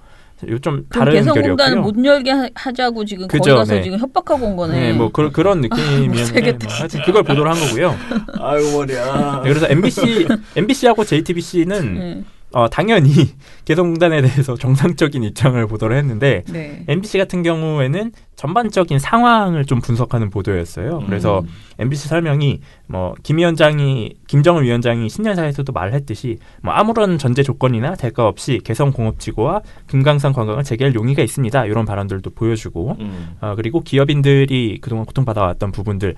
좀 다른 결이었고요. 개성공단을 못 열게 하자고 지금 그죠, 거기 가서 네. 지금 협박하고 온 거네. 네, 뭐 그런 느낌이었는데 하여튼 그걸 보도를 한 거고요. 아이고 머리야. 네, 그래서 MBC하고 JTBC는 당연히 개성공단에 대해서 정상적인 입장을 보도를 했는데 네. MBC 같은 경우에는 전반적인 상황을 좀 분석하는 보도였어요. 그래서 MBC 설명이 김정은 위원장이 신년사에서도 말했듯이 아무런 전제 조건이나 대가 없이 개성공업지구와 금강산 관광을 재개할 용의가 있습니다. 이런 발언들도 보여주고 그리고 기업인들이 그동안 고통받아왔던 부분들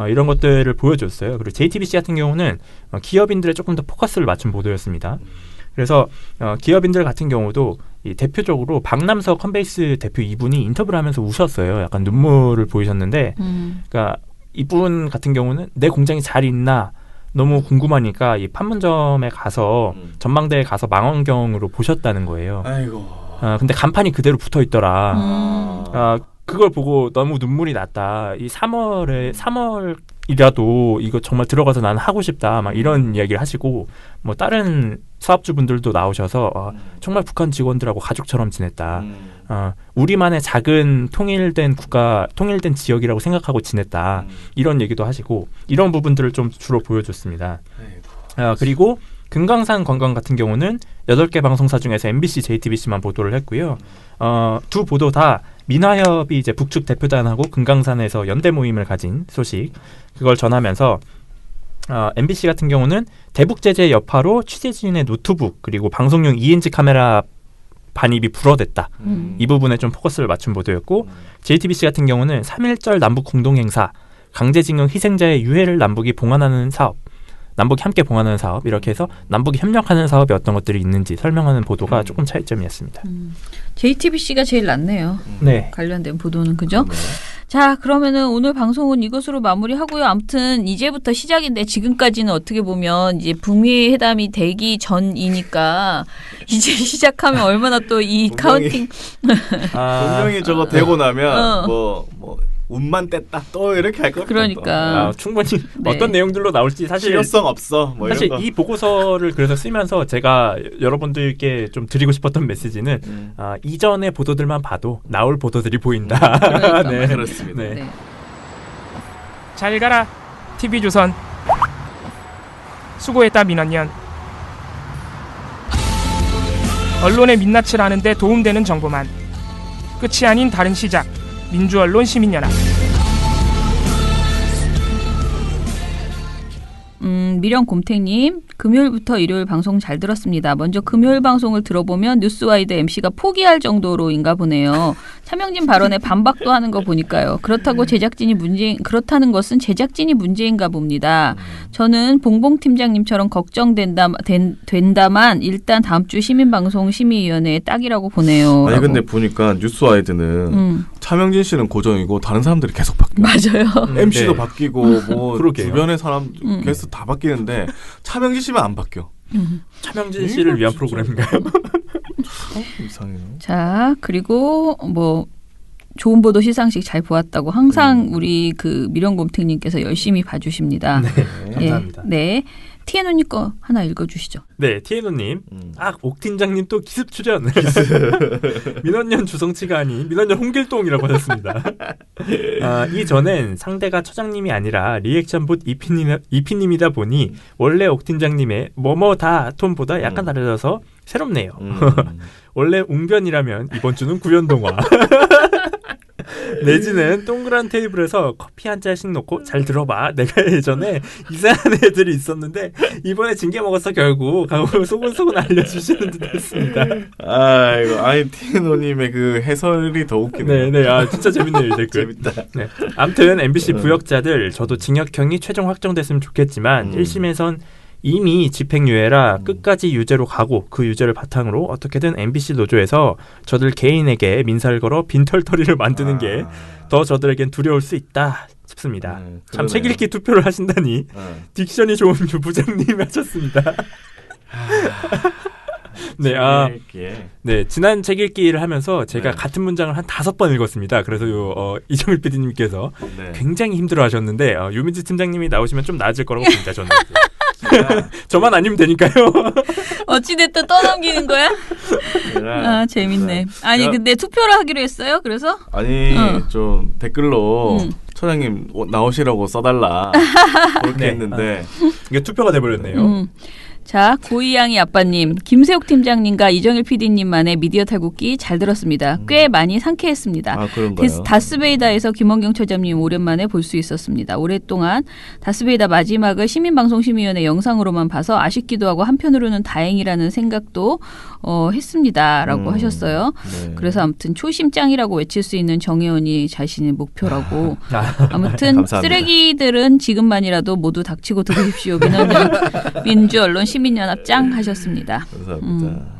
이런 것들을 보여줬어요. 그리고 JTBC 같은 경우는 기업인들에 조금 더 포커스를 맞춘 보도였습니다. 그래서 기업인들 같은 경우도 이 대표적으로 박남서 컨베이스 대표 이분이 인터뷰를 하면서 우셨어요. 약간 눈물을 보이셨는데 그러니까 이분 같은 경우는 내 공장이 잘 있나 너무 궁금하니까 이 판문점에 가서 전망대에 가서 망원경으로 보셨다는 거예요. 아이고. 근데 간판이 그대로 붙어 있더라. 그걸 보고 너무 눈물이 났다. 이 3월이라도 이거 정말 들어가서 나는 하고 싶다. 막 이런 이야기를 하시고 다른 사업주분들도 나오셔서 정말 북한 직원들하고 가족처럼 지냈다. 우리만의 작은 통일된 국가, 통일된 지역이라고 생각하고 지냈다. 이런 얘기도 하시고 이런 부분들을 좀 주로 보여줬습니다. 그리고 금강산 관광 같은 경우는 8개 방송사 중에서 MBC, JTBC만 보도를 했고요. 두 보도 다 민화협이 이제 북측 대표단하고 금강산에서 연대 모임을 가진 소식 그걸 전하면서 MBC 같은 경우는 대북 제재 여파로 취재진의 노트북 그리고 방송용 2인치 카메라 반입이 불어댔다. 이 부분에 좀 포커스를 맞춘 보도였고 JTBC 같은 경우는 3.1절 남북 공동행사 강제징용 희생자의 유해를 남북이 봉안하는 사업 남북이 함께 봉안하는 사업 이렇게 해서 남북이 협력하는 사업이 어떤 것들이 있는지 설명하는 보도가 조금 차이점이었습니다. JTBC가 제일 낫네요. 네. 관련된 보도는 그죠? 자, 그러면은 오늘 방송은 이것으로 마무리하고요. 아무튼 이제부터 시작인데 지금까지는 어떻게 보면 이제 북미 회담이 되기 전이니까 이제 시작하면 얼마나 또 이 카운팅 분명히 저거 되고 나면 운만 뗐다 또 이렇게 할 겁니다. 그러니까 충분히 어떤 내용들로 나올지 사실 실효성 없어. 사실 이런 거. 이 보고서를 그래서 쓰면서 제가 여러분들께 좀 드리고 싶었던 메시지는 이전의 보도들만 봐도 나올 보도들이 보인다. 그러니까. 네. 그렇습니다. 네. 잘 가라 TV조선. 수고했다 민원연. 언론의 민낯을 아는데 도움되는 정보만. 끝이 아닌 다른 시작. 민주언론 시민연합. 미령곰탱님, 금요일부터 일요일 방송 잘 들었습니다. 먼저 금요일 방송을 들어보면 뉴스와이드 MC가 포기할 정도로인가 보네요. 차명진 발언에 반박도 하는 거 보니까요. 그렇다는 것은 제작진이 문제인가 봅니다. 저는 봉봉 팀장님처럼 된다만 일단 다음 주 시민방송 심의위원회에 딱이라고 보네요. 아니 근데 보니까 뉴스와이드는 차명진 씨는 고정이고 다른 사람들이 계속 바뀌어요. 맞아요. MC도 네. 바뀌고 뭐 주변의 사람 게스트 다 바뀌는데 차명진 씨만 안 바뀌어. 차명진 씨를 위한 프로그램인가요? 이상해요. 자, 그리고 좋은 보도 시상식 잘 보았다고 항상 우리 그 미령곰탱님께서 열심히 봐주십니다. 네, 감사합니다. 네. 티에노님 거 하나 읽어주시죠. 네, 티에노님. 옥 팀장님 또 기습 출연. 민원연 주성치가 아닌 민원연 홍길동이라고 하셨습니다. 이전엔 상대가 처장님이 아니라 리액션봇 이피님이다 보니 원래 옥 팀장님의 뭐뭐다 톤보다 약간 다르셔서 새롭네요. 원래 웅변이라면 이번 주는 구연동화. 내지는 동그란 테이블에서 커피 한 잔씩 놓고 잘 들어봐. 내가 예전에 이상한 애들이 있었는데 이번에 징계 먹었어 결국 하고 소곤소곤 알려주시는 듯 했습니다. 아이고 아이티노님의 그 해설이 더 웃기네요. 네네. 아 진짜 재밌네요 이 댓글. 재밌다. 네. 아무튼 MBC 부역자들 저도 징역형이 최종 확정됐으면 좋겠지만 1심에선 이미 집행유예라 끝까지 유죄로 가고 그 유죄를 바탕으로 어떻게든 MBC 노조에서 저들 개인에게 민사를 걸어 빈털터리를 만드는 게 더 저들에겐 두려울 수 있다 싶습니다. 참 책 읽기 투표를 하신다니 딕션이 좋은 유 부장님이 하셨습니다. 네, 네, 지난 책 읽기를 하면서 제가 같은 문장을 한 5번 읽었습니다. 그래서 이정일 PD님께서 굉장히 힘들어하셨는데 유민지 팀장님이 나오시면 좀 나아질 거라고 봅니다. 저는. 저만 아니면 되니까요. 어찌됐든 떠넘기는 거야? 아 재밌네. 아니 근데 투표를 하기로 했어요. 그래서? 아니 좀 댓글로 처장님 나오시라고 써달라 그렇게 했는데 이게 투표가 돼버렸네요. 자, 고이양이 아빠님, 김세욱 팀장님과 이정일 PD님만의 미디어 탈곡기 잘 들었습니다. 꽤 많이 상쾌했습니다. 아, 그런가요? 다스베이다에서 김원경 처장님 오랜만에 볼 수 있었습니다. 오랫동안 다스베이다 마지막을 시민방송심의위원회 영상으로만 봐서 아쉽기도 하고 한편으로는 다행이라는 생각도 했습니다라고 하셨어요. 네. 그래서 아무튼 초심짱이라고 외칠 수 있는 정혜원이 자신의 목표라고. 아무튼 감사합니다. 쓰레기들은 지금만이라도 모두 닥치고 들으십시오. 민주언론 시민연합 짱 하셨습니다. 감사합니다.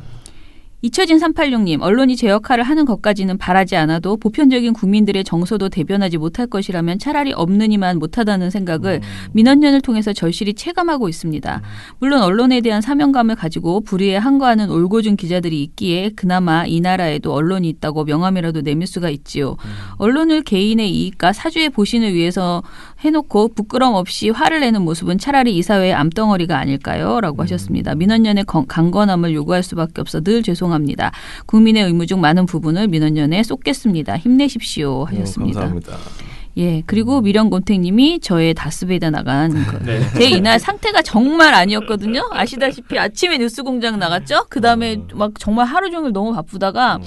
이처진 386님, 언론이 제 역할을 하는 것까지는 바라지 않아도 보편적인 국민들의 정서도 대변하지 못할 것이라면 차라리 없느니만 못하다는 생각을 민원연을 통해서 절실히 체감하고 있습니다. 물론 언론에 대한 사명감을 가지고 불의에 항거하는 올곧은 기자들이 있기에 그나마 이 나라에도 언론이 있다고 명함이라도 내밀 수가 있지요. 언론을 개인의 이익과 사주의 보신을 위해서 해놓고 부끄럼 없이 화를 내는 모습은 차라리 이 사회의 암덩어리가 아닐까요? 라고 하셨습니다. 민원연의 강건함을 요구할 수밖에 없어 늘 죄송합니다. 국민의 의무 중 많은 부분을 민원연에 쏟겠습니다. 힘내십시오 하셨습니다. 감사합니다. 예, 그리고 미련곤택님이 저의 다스베이다 나간 네. 제 이날 상태가 정말 아니었거든요. 아시다시피 아침에 뉴스공장 나갔죠. 그 다음에 막 정말 하루 종일 너무 바쁘다가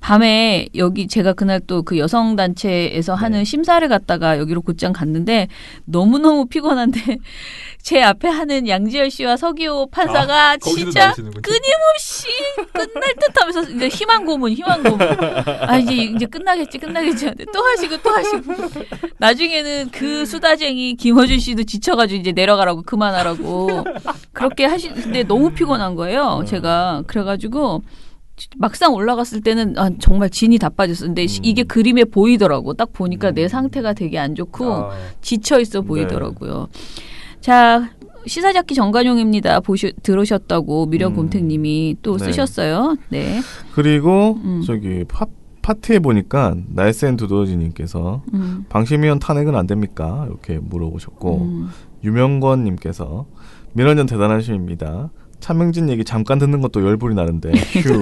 밤에 여기 제가 그날 또 그 여성단체에서 하는 심사를 갔다가 여기로 곧장 갔는데 너무너무 피곤한데 제 앞에 하는 양지열 씨와 서기호 판사가 진짜 끊임없이 끝날 듯 하면서 이제 희망 고문. 아, 이제 끝나겠지 하는데 또 하시고. 나중에는 그 수다쟁이 김어준 씨도 지쳐가지고 이제 내려가라고 그만하라고 그렇게 근데 너무 피곤한 거예요. 제가. 그래가지고 막상 올라갔을 때는 정말 진이 다 빠졌었는데 이게 그림에 보이더라고. 딱 보니까 내 상태가 되게 안 좋고 지쳐 있어 보이더라고요. 자, 시사잡기 정관용입니다. 들으셨다고 미련곰택님이 또 쓰셨어요. 네. 그리고 저기 파티에 보니까 나이스앤 두더지님께서 방심위원 탄핵은 안 됩니까? 이렇게 물어보셨고 유명권님께서 민원연 대단하십니다. 차명진 얘기 잠깐 듣는 것도 열불이 나는데 휴.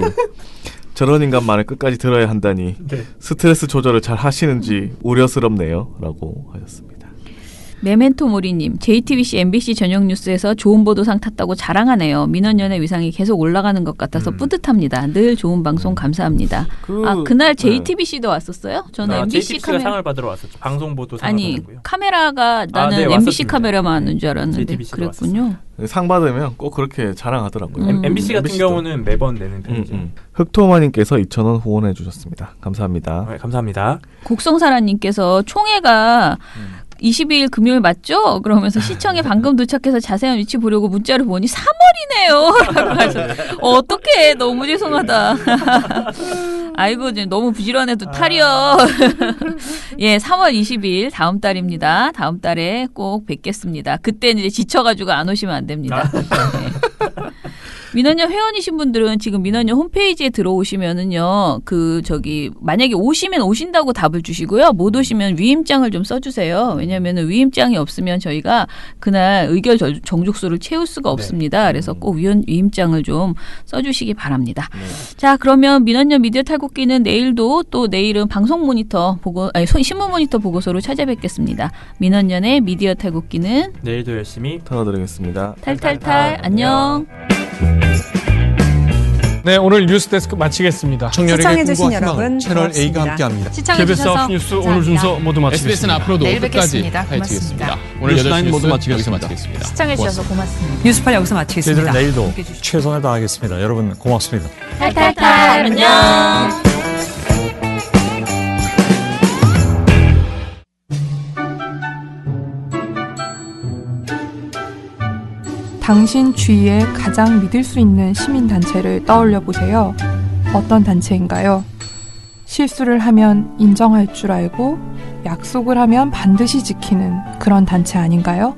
저런 인간 말을 끝까지 들어야 한다니 스트레스 조절을 잘 하시는지 우려스럽네요. 라고 하셨습니다. 메멘토 모리님, JTBC, MBC 저녁 뉴스에서 좋은 보도상 탔다고 자랑하네요. 민원연의 위상이 계속 올라가는 것 같아서 뿌듯합니다. 늘 좋은 방송 감사합니다. 그날 JTBC도 왔었어요? 저는 MBC JTBC가 상을 받으러 왔었죠. 방송 보도 상을 받았고요. 카메라가 나는 MBC 왔었습니다. 카메라만 왔는 줄 알았는데 그랬군요. 상 받으면 꼭 그렇게 자랑하더라고요. MBC 같은 경우는 매번 내는 편이죠. 흑토마님께서 2,000원 후원해 주셨습니다. 감사합니다. 네, 감사합니다. 곡성사라님께서 총회가 22일 금요일 맞죠? 그러면서 시청에 방금 도착해서 자세한 위치 보려고 문자를 보니 3월이네요. 라고 하셔서 어떡해. 너무 죄송하다. 아이고 너무 부지런해도 탈이요. 예, 3월 20일 다음 달입니다. 다음 달에 꼭 뵙겠습니다. 그때는 이제 지쳐가지고 안 오시면 안 됩니다. 네. 민원연 회원이신 분들은 지금 민원연 홈페이지에 들어오시면은요, 만약에 오시면 오신다고 답을 주시고요, 못 오시면 위임장을 좀 써주세요. 왜냐면은 위임장이 없으면 저희가 그날 의결 정족수를 채울 수가 없습니다. 그래서 꼭 위임장을 좀 써주시기 바랍니다. 자, 그러면 민원연 미디어 탈곡기는 내일은 방송 모니터 신문 모니터 보고서로 찾아뵙겠습니다. 민원연의 미디어 탈곡기는 내일도 열심히 털어드리겠습니다. 탈탈탈 안녕. 네, 오늘 뉴스데스크 마치겠습니다. 시청해주신 여러분 채널 A가 고맙습니다. 함께합니다. 시청해주셔서 KBS 뉴스 오늘 순서 모두 마치겠습니다. SBS는 앞으로도 내일 뵙겠습니다. 고맙습니다. 오늘 뉴스9 모두 여기서 마치겠습니다. 시청해주셔서 고맙습니다. 뉴스팔 여기서 마치겠습니다. 저희들은 내일도 최선을 다하겠습니다. 여러분 고맙습니다. 탈탈탈 안녕. 당신 주위에 가장 믿을 수 있는 시민단체를 떠올려 보세요. 어떤 단체인가요? 실수를 하면 인정할 줄 알고 약속을 하면 반드시 지키는 그런 단체 아닌가요?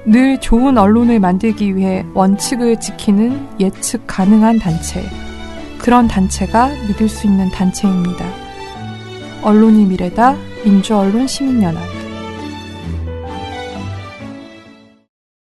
늘 좋은 언론을 만들기 위해 원칙을 지키는 예측 가능한 단체. 그런 단체가 믿을 수 있는 단체입니다. 언론이 미래다. 민주언론 시민연합.